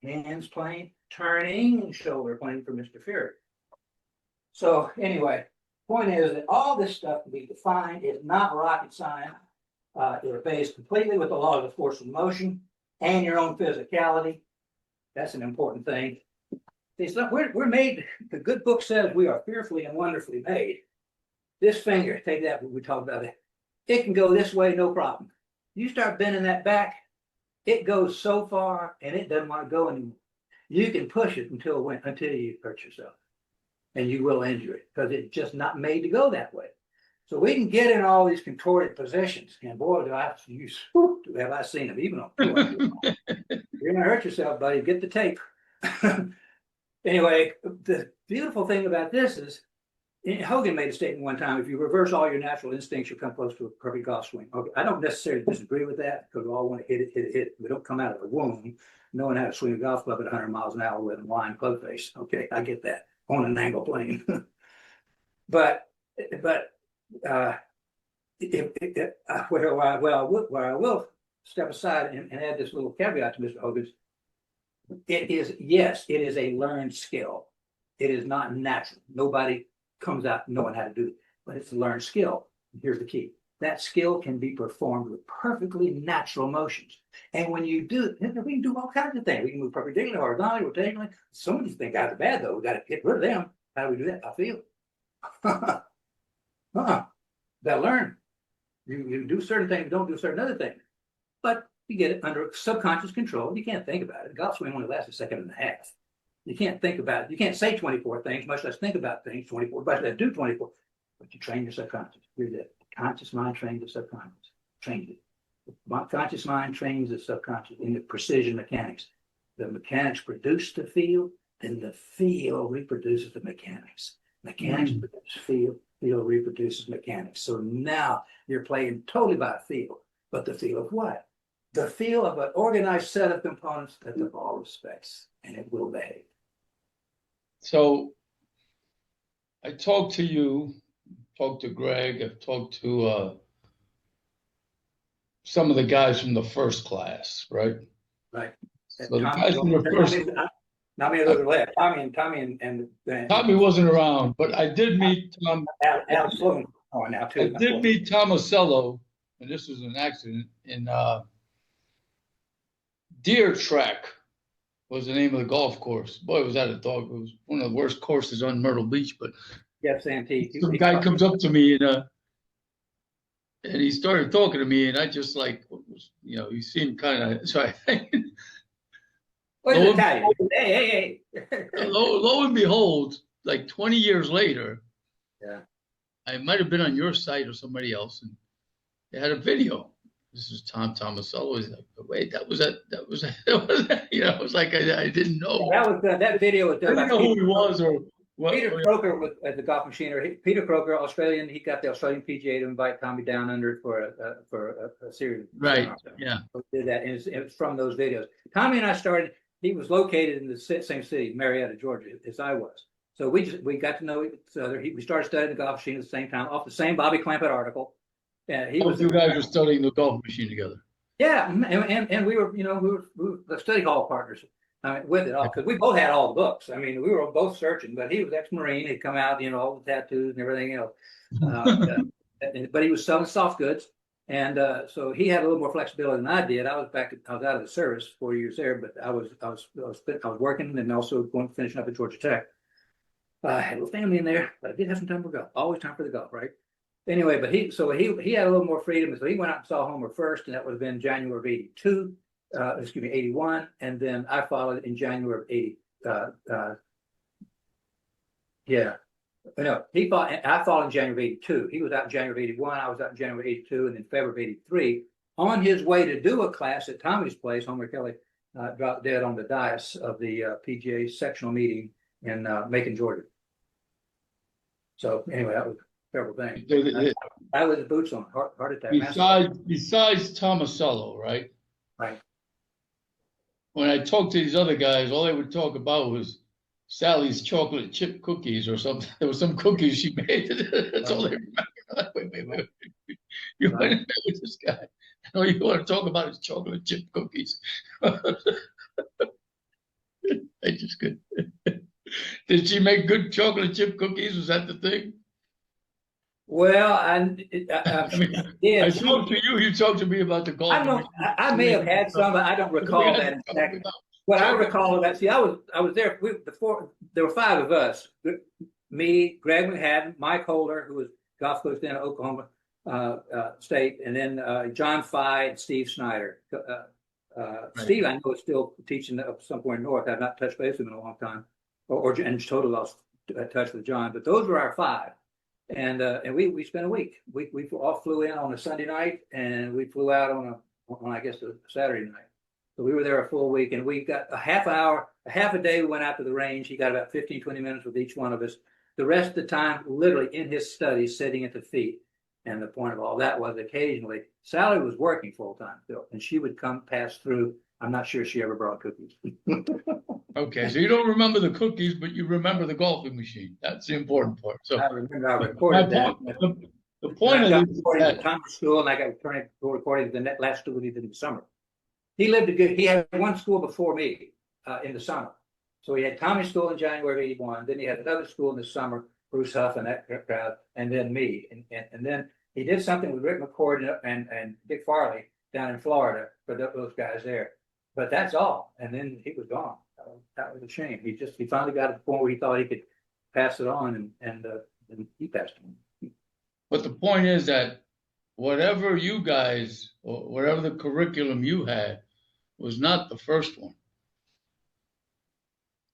hands plane, turning shoulder plane for Mr. Fury. So anyway, point is that all this stuff can be defined. It's not rocket science. It obeys completely with the law of the force of motion and your own physicality. That's an important thing. We're made, the good book says we are fearfully and wonderfully made. This finger, take that when we talk about it, it can go this way, no problem. You start bending that back, it goes so far and it doesn't want to go anymore. You can push it until you hurt yourself. And you will injure it because it's just not made to go that way. So we can get in all these contorted positions. And boy, have I seen them, even on tour. You're going to hurt yourself, buddy. Get the tape. Anyway, the beautiful thing about this is, Hogan made a statement one time, if you reverse all your natural instincts, you'll come close to a perfect golf swing. Okay, I don't necessarily disagree with that because we all want to hit it. We don't come out of the womb knowing how to swing a golf club at 100 miles an hour with a blind club face. Okay, I get that on an angle plane. but where I will step aside and add this little caveat to Mr. Hogan's, it is a learned skill. It is not natural. Nobody comes out knowing how to do it, but it's a learned skill. Here's the key. That skill can be performed with perfectly natural motions. And when you do it, we can do all kinds of things. We can move perpendicularly, horizontally, rotationally. Some of these things guys are bad, though. We got to get rid of them. How do we do that? I feel. That learn. You do certain things, don't do certain other things. But you get it under subconscious control. You can't think about it. Golf swing only lasts a second and a half. You can't think about it. You can't say 24 things, much less think about things 24, much less do 24. But you train your subconscious. Here's it. The conscious mind trains the subconscious. Trains it. The conscious mind trains the subconscious in the precision mechanics. The mechanics produce the feel, then the feel reproduces the mechanics. Mechanics produce feel reproduces mechanics. So now you're playing totally by feel. But the feel of what? The feel of an organized set of components that the ball respects, and it will behave. So I talked to you, talked to Greg, I've talked to some of the guys from the first class, right? Right. So the guys from the first. Not many of those are left. Tommy and Tommy wasn't around, but I did meet Tom. Alex Sloan on now I too. did meet Tomasello, and this was an accident in Deer Track was the name of the golf course. Boy, was that a dog. It was one of the worst courses on Myrtle Beach. But Jeff Santee. some guy comes up to me and he started talking to me, and I just like, he seemed kind of, so I think, What is lo, Italian? Hey. lo and behold, like 20 years later, Yeah. I might have been on your site or somebody else, and they had a video. This is Tom Tomasello. He's like, wait, that was it. That was it. It was like I didn't know. That was that video was I done didn't by know who he was or what. Peter Croker was at the golf machine, or Peter Croker, Australian. He got the Australian PGA to invite Tommy down under for a series. Right. Yeah. So did that, and it was from those videos. Tommy and I started. He was located in the same city, Marietta, Georgia, as I was. So we got to know each other. We started studying the golf machine at the same time, off the same Bobby Clampett article. And he was. You guys were studying the golf machine together. Yeah, and we were the study hall partners. With it all, because we both had all the books. I mean, we were both searching, but he was ex-Marine. He'd come out, all the tattoos and everything else. But he was selling soft goods, and so he had a little more flexibility than I did. I was out of the service 4 years there, but I was working and also finishing up at Georgia Tech. I had a little family in there, but I did have some time for golf. Always time for the golf, right? Anyway, but he had a little more freedom, so he went out and saw Homer first, and that would have been January of '82. 81, and then I followed in January of 80. I followed in January of 82. He was out in January of 81. I was out in January of 82, and then February of 83. On his way to do a class at Tommy's place, Homer Kelly dropped dead on the dais of the PGA sectional meeting in Macon, Georgia. So anyway, that was a terrible thing. I was boots on, heart attack. Besides Tomasello, right? Right. When I talked to these other guys, all they would talk about was Sally's chocolate chip cookies or something. There was some cookies she made. That's all they remember. Wait. You went in there with this guy. All you want to talk about is chocolate chip cookies. I just couldn't. Did she make good chocolate chip cookies? Was that the thing? Well, I spoke to you. You talked to me about the golf. I may have had some, but I don't recall that. What I recall of that, see, I was there before. There were five of us: me, Greg McHadden, Mike Holder, who was golf coach then at Oklahoma State, and then John Fye and Steve Snyder. Steve, I know, is still teaching up somewhere in North. I've not touched base with him in a long time, and totally lost touch with John. But those were our five. And we spent a week. We all flew in on a Sunday night, and we flew out on I guess a Saturday night. So we were there a full week, and we got a half a day. We went out to the range. He got about 15, 20 minutes with each one of us. The rest of the time, literally in his study, sitting at the feet. And the point of all that was occasionally Sally was working full time still, and she would come pass through. I'm not sure she ever brought cookies. Okay, so you don't remember the cookies, but you remember the golfing machine. That's the important part. So I remember I recorded that. The point of this at Thomas School, and I got returned recording the last school he did in the summer. He had one school before me in the summer. So he had Tommy's school in January of '81. Then he had another school in the summer, Bruce Huff and that crowd, and then me. And then he did something with Rick McCord and Dick Farley down in Florida for those guys there. But that's all. And then he was gone. That was a shame. He finally got to the point where he thought he could pass it on, and he passed it on. But the point is that whatever you guys, or whatever the curriculum you had, was not the first one.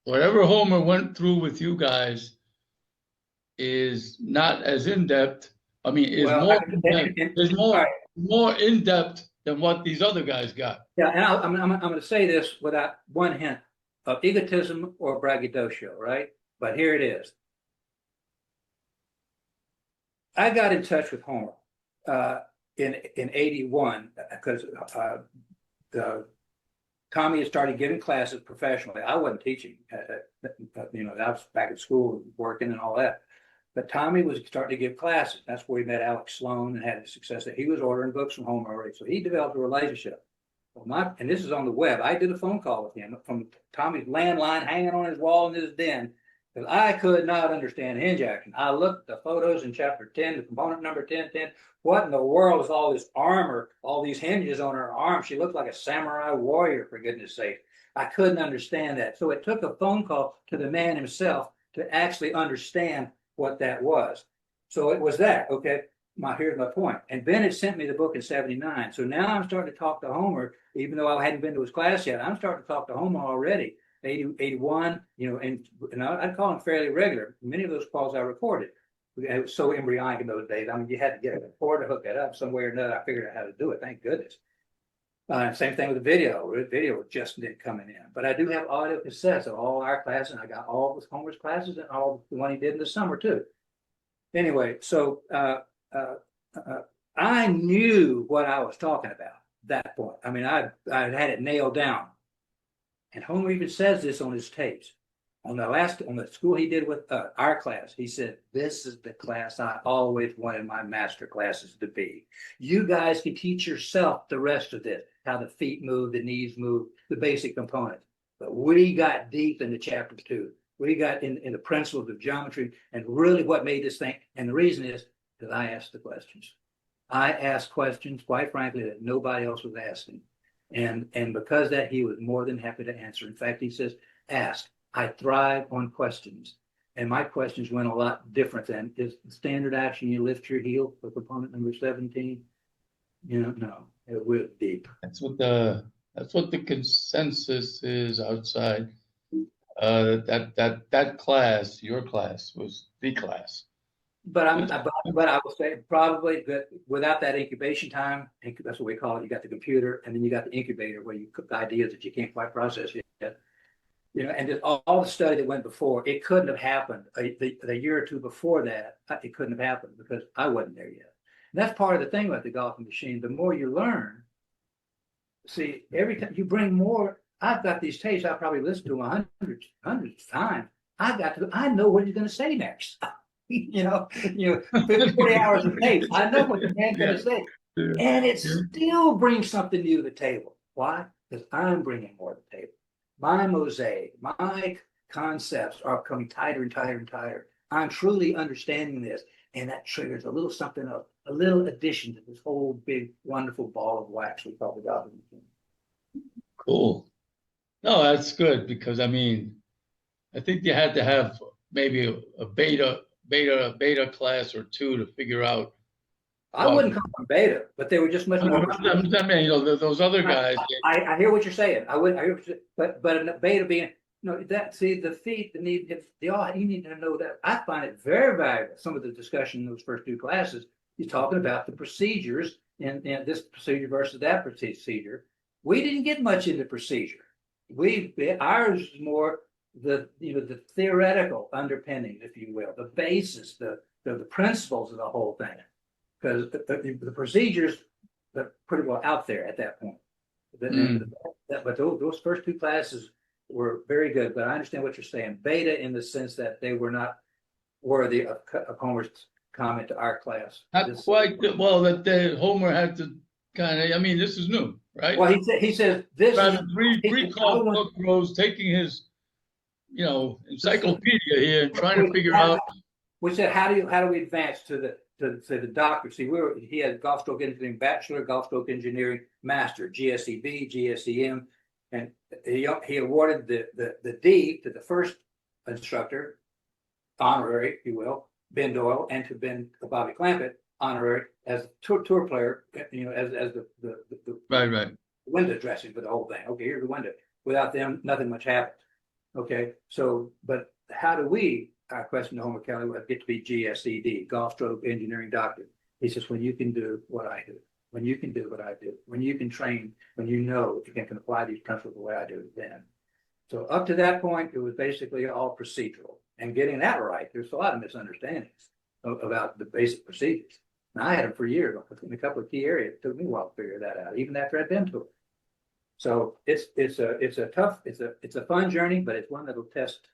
Whatever Homer went through with you guys is not as in-depth. I mean, is more in-depth than what these other guys got. Yeah, and I'm going to say this without one hint of egotism or braggadocio, right? But here it is. I got in touch with Homer in '81 because Tommy had started giving classes professionally. I wasn't teaching, I was back at school working and all that. But Tommy was starting to give classes. That's where he met Alex Sloan and had success. He was ordering books from Homer already, so he developed a relationship. And this is on the web. I did a phone call with him from Tommy's landline hanging on his wall in his den because I could not understand hinge action. I looked at the photos in chapter 10, the component number 1010. What in the world is all this armor, all these hinges on her arm? She looked like a samurai warrior, for goodness sake. I couldn't understand that. So it took a phone call to the man himself to actually understand what that was. So it was that, okay? Here's my point. And Ben had sent me the book in 79. So now I'm starting to talk to Homer, even though I hadn't been to his class yet. I'm starting to talk to Homer already, 80, 81, and I'd call him fairly regular. Many of those calls I recorded. It was so embryonic in those days. I mean, you had to get a recorder to hook it up some way or another. I figured out how to do it. Thank goodness. Same thing with the video. The video just didn't coming in. But I do have audio cassettes of all our classes. And I got all of Homer's classes and all the one he did in the summer, too. Anyway, so I knew what I was talking about at that point. I mean, I had it nailed down. And Homer even says this on his tapes. On the school he did with our class, he said, "This is the class I always wanted my master classes to be. You guys can teach yourself the rest of this, how the feet move, the knees move, the basic components. But we got deep into chapter 2. We got in the principles of geometry and really what made this thing. And the reason is because I asked the questions. I asked questions, quite frankly, that nobody else was asking. And because of that, he was more than happy to answer. In fact, he says, ask. I thrive on questions. And my questions went a lot different than is standard action, you lift your heel for component number 17. No, it went deep. That's what the consensus is outside. That class, your class, was the class. But I will say probably that without that incubation time, that's what we call it. You got the computer, and then you got the incubator where you cook ideas that you can't quite process yet. And just all the study that went before, it couldn't have happened the year or two before that. It couldn't have happened because I wasn't there yet. And that's part of the thing about the golfing machine. The more you learn, see, every time you bring more. I've got these tapes. I probably listened to them hundreds of times. I know what he's going to say next. 50, 40 hours of tapes. I know what the man's going to say. And it still brings something new to the table. Why? Because I'm bringing more to the table. My mosaic, my concepts are becoming tighter and tighter and tighter. I'm truly understanding this. And that triggers a little something else, a little addition to this whole big, wonderful ball of wax we call the golfing machine. Cool. No, that's good because I think you had to have maybe a beta class or two to figure out. I wouldn't call them beta, but they were just much more. Those other guys. I hear what you're saying. I hear what you're saying, but beta being the feet, the need, you need to know that. I find it very valuable. Some of the discussion in those first 2 classes, you're talking about the procedures and this procedure versus that procedure. We didn't get much into procedure. Ours is more the theoretical underpinnings, if you will, the basis, the principles of the whole thing. Because the procedures are pretty well out there at that point. But those first 2 classes were very good. But I understand what you're saying. Beta in the sense that they were not worthy of Homer's comment to our class. Not quite. Well, that Homer had to kind of. This is new, right? Well, he says this is recall book Rose taking his, encyclopedia here and trying to figure out. We said, how do we advance to the doctor? See, he had golf stroke engineering bachelor, golf stroke engineering master, GSEB, GSEM, and he awarded the D to the first instructor, honorary, if you will, Ben Doyle, and to Bobby Clampett, honorary as a tour player, as the right window dressing for the whole thing. Okay, here's the window. Without them, nothing much happens. Okay, so but how do we? Our question to Homer Kelly would get to be GSED, golf stroke engineering doctor. He says, when you can do what I do, when you can do what I do, when you can train, when you can apply these principles the way I do, then. So up to that point, it was basically all procedural. And getting that right, there's a lot of misunderstandings about the basic procedures. And I had them for years in a couple of key areas. It took me a while to figure that out, even after I'd been to it. So it's a fun journey, but it's one that'll test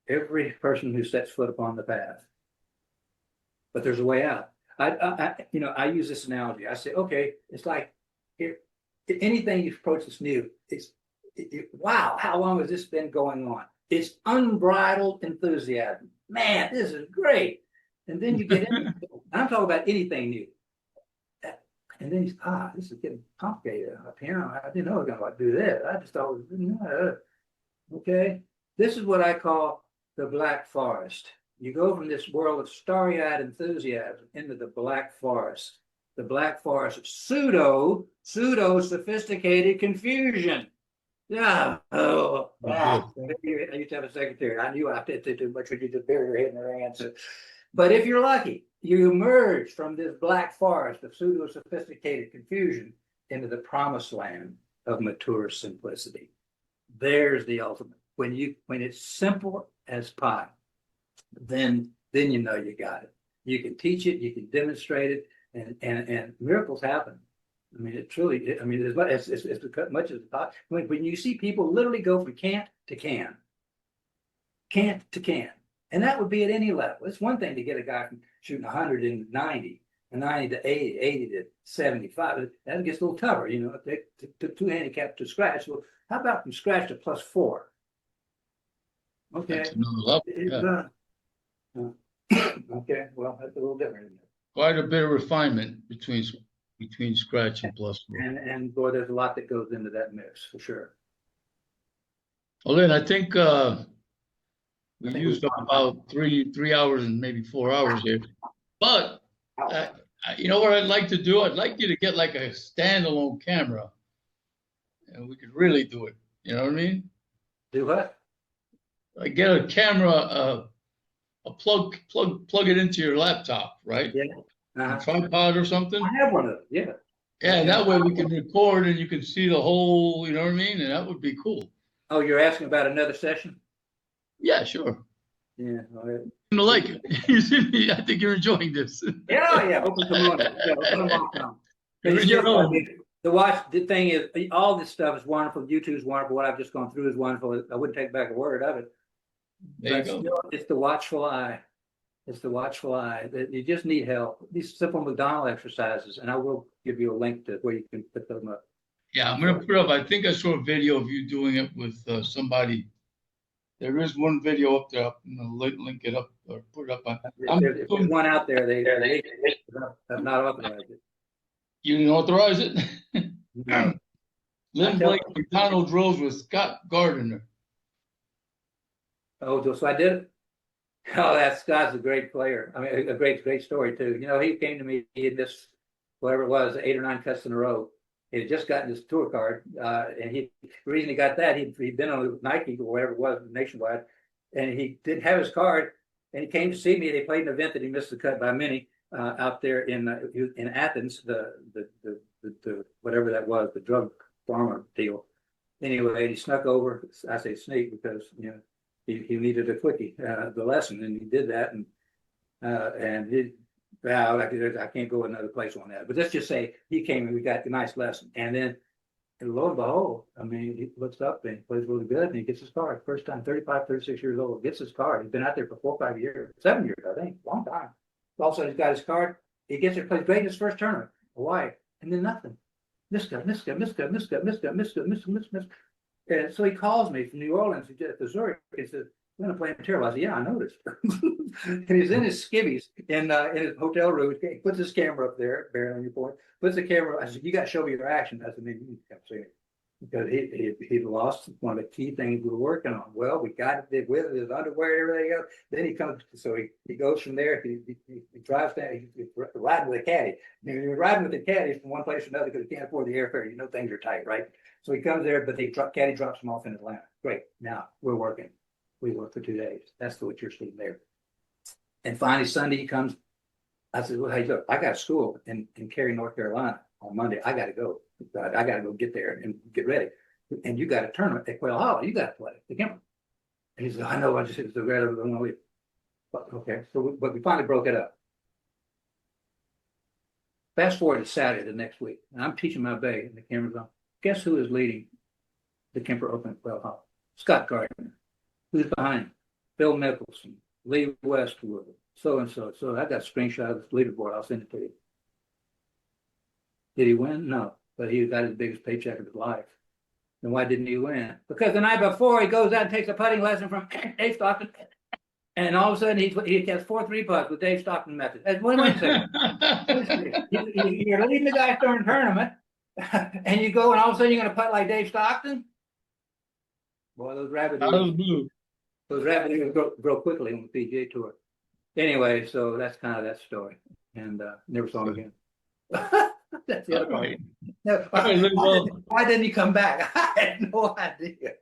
every person who sets foot upon the path. But there's a way out. I use this analogy. I say, okay, it's like here, anything you approach that's new, wow, how long has this been going on? It's unbridled enthusiasm. Man, this is great. And then you get into I'm talking about anything new. And then this is getting complicated. Piano, I didn't know I was going to do this. I just thought, okay. This is what I call the black forest. You go from this world of starry-eyed enthusiasm into the black forest. The black forest of pseudo sophisticated confusion. Yeah. I used to have a secretary. I knew I did too much when you just bury your head in their hands. But if you're lucky, you emerge from this black forest of pseudo sophisticated confusion into the promised land of mature simplicity. There's the ultimate. When it's simple as pie, then you know you got it. You can teach it, you can demonstrate it, and miracles happen. I mean, it truly. I mean, it's much as pie. When you see people literally go from can't to can, and that would be at any level. It's one thing to get a guy from shooting 100 and 90, and 90 to 80, 80 to 75. That gets a little tougher, you know. They took two handicaps to scratch. Well, how about from scratch to +4? Okay. That's another level. Okay, well, that's a little different. Quite a bit of refinement between scratch and +4. And boy, there's a lot that goes into that mix for sure. Well, Lynn, I think we used up about three hours and maybe 4 hours here. But you know what I'd like to do? I'd like you to get like a standalone camera, and we could really do it. You know what I mean? Do what? I get a camera, a plug it into your laptop, right? Yeah. A tripod or something. I have one of them. Yeah. Yeah, and that way we can record and you can see the whole. You know what I mean? And that would be cool. Oh, you're asking about another session? Yeah, sure. Yeah. I'm gonna like it. You see, I think you're enjoying this. Yeah. Open them on. Yeah, open them on. The thing is, all this stuff is wonderful. YouTube's wonderful. What I've just gone through is wonderful. I wouldn't take back a word of it. There you go. Still, it's the watchful eye. It's the watchful eye. You just need help. These simple McDonald exercises, and I will give you a link to where you can put them up. Yeah, I'm gonna put up. I think I saw a video of you doing it with somebody. There is one video up there. I'm gonna link it up or put it up on. There's one out there. They have not authorized it. You didn't authorize it? No. Lynn Blake McDonald drills with Scott Gardner. Oh, so I did it. Oh, Scott's a great player. I mean, a great story too. You know, he came to me in this, whatever it was, 8 or 9 cuts in a row. He had just gotten his tour card, and the reason he got that, he'd been on Nike or whatever it was nationwide, and he didn't have his card, and he came to see me. They played an event that he missed the cut by many out there in Athens, the whatever that was, the drug pharma deal. Anyway, he snuck over. I say sneak because he needed a quickie, the lesson, and he did that, and he. Well, I can't go another place on that. But let's just say he came and we got the nice lesson. And then, lo and behold, I mean, he looks up and he plays really good and he gets his card. First time, 35, 36 years old, gets his card. He's been out there for 4 or 5 years, 7 years, I think, long time. All of a sudden, he's got his card. He gets it, plays great in his first tournament, Hawaii, and then nothing. Miss. And so he calls me from New Orleans to Zurich and says, "I'm going to play him terrible." I said, "Yeah, I noticed." And he's in his skivvies in his hotel room. He puts his camera up there, bearing on your point. Puts the camera. I said, "You got to show me your action." I said, "Man, you can't see it." Because he lost one of the key things we were working on. Well, we got it with his underwear, everything else. Then he comes, so he goes from there. He drives down. He's riding with a caddy. And you're riding with a caddy from one place to another because he can't afford the airfare. You know things are tight, right? So he comes there, but the caddy drops him off in Atlanta. Great. Now we're working. We work for 2 days. That's what you're seeing there. And finally, Sunday he comes. I said, "Well, hey, look, I got school in Cary, North Carolina on Monday. I got to go. I got to go get there and get ready. And you got a tournament at Quail Hollow. You got to play the Kemper." And he said, "I know. I just it's the red of the one week." Okay. But we finally broke it up. Fast forward to Saturday the next week, and I'm teaching my bay, and the camera's on. Guess who is leading the Kemper Open at Quail Hollow? Scott Gardner. Who's behind him? Phil Mickelson, Lee Westwood, so and so. So I got a screenshot of the leaderboard. I'll send it to you. Did he win? No. but he got his biggest paycheck of his life. And why didn't he win? Because the night before he goes out and takes a putting lesson from Dave Stockton, and all of a sudden he gets 4-3 putts with Dave Stockton method. Wait a second. You're leading the guy during a tournament, and you go and all of a sudden you're going to putt like Dave Stockton. Boy, those rabbit ears, grow quickly on the PGA Tour. Anyway, so that's kind of that story, and never saw him again. That's the other part. No, why didn't he come back? I had no idea.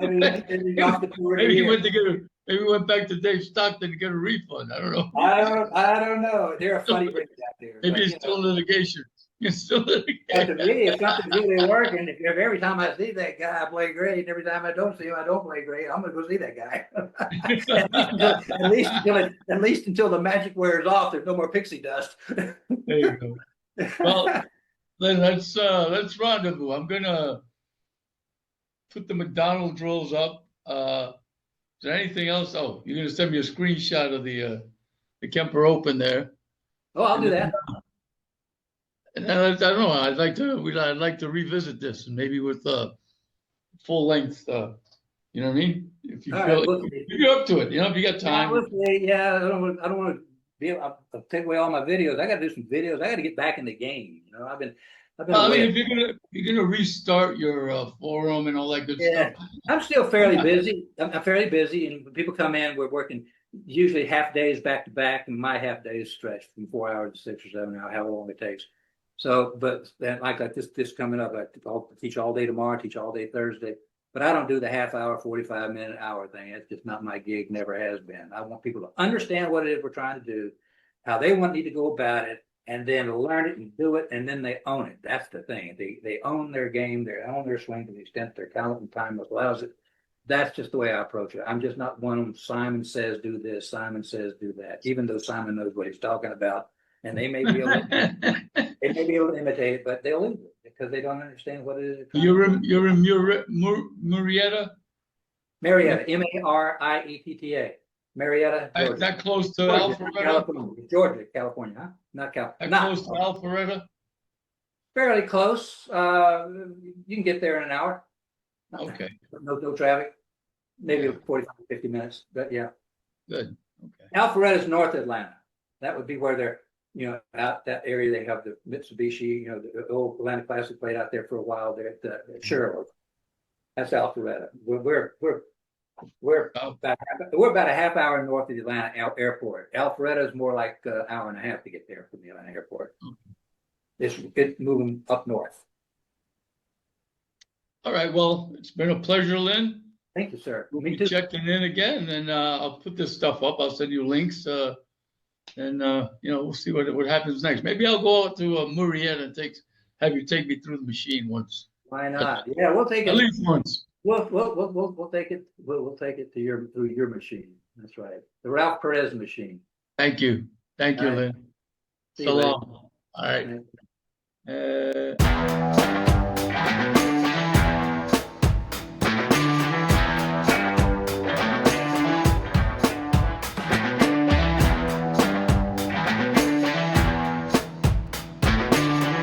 Maybe he went back to Dave Stockton to get a refund. I don't know. I don't know. They're a funny break out there. Maybe it's still litigation. It's still litigation. If something's really working, if every time I see that guy, I play great, and every time I don't see him, I don't play great, I'm gonna go see that guy. at least until the magic wears off, there's no more pixie dust. There you go. Well, then let's rendezvous. I'm gonna put the McDonald drills up. Is there anything else? Oh, you're gonna send me a screenshot of the Kemper Open there. Oh, I'll do that. And then, I don't know. I'd like to revisit this, and maybe with full length. You know what I mean? If you if you're up to it, if you got time. Yeah, I don't want to I'll take away all my videos. I got to do some videos. I got to get back in the game. I've been. Well, I mean, if you're gonna restart your forum and all that good stuff. I'm still fairly busy. I'm fairly busy, and when people come in, we're working usually half days back to back, and my half days stretch from 4 hours to 6 or 7 hours, however long it takes. So, but then like this coming up, I'll teach all day tomorrow, teach all day Thursday, but I don't do the half hour, 45-minute hour thing. It's just not my gig, never has been. I want people to understand what it is we're trying to do, how they need to go about it, and then learn it and do it, and then they own it. That's the thing. They own their game, they own their swing to the extent their talent and time allows it. That's just the way I approach it. I'm just not one of them. Simon says do this, Simon says do that, even though Simon knows what he's talking about. And they may be able to imitate it, but they'll leave it because they don't understand what it is. You're in Marietta? Marietta, Marietta. Marietta, Georgia. That close to Alpharetta? Georgia, California, huh? Not California. That close to Alpharetta? Fairly close. You can get there in an hour. Okay. No traffic. Maybe 45, 50 minutes, but yeah. Good. Okay. Alpharetta is North Atlanta. That would be where they're, out that area. They have the Mitsubishi, the old Atlanta Classic played out there for a while there at Sherwood. That's Alpharetta. We're about a half hour north of the Atlanta airport. Alpharetta is more like an hour and a half to get there from the Atlanta airport. It's moving up north. All right. Well, it's been a pleasure, Lynn. Thank you, sir. We'll be checking in again, and I'll put this stuff up. I'll send you links, and we'll see what happens next. Maybe I'll go out to Marietta and have you take me through the machine once. Why not? Yeah, we'll take it at least once. We'll take it. We'll take it to through your machine. That's right, the Ralph Perez machine. Thank you, Lynn. So long. All right.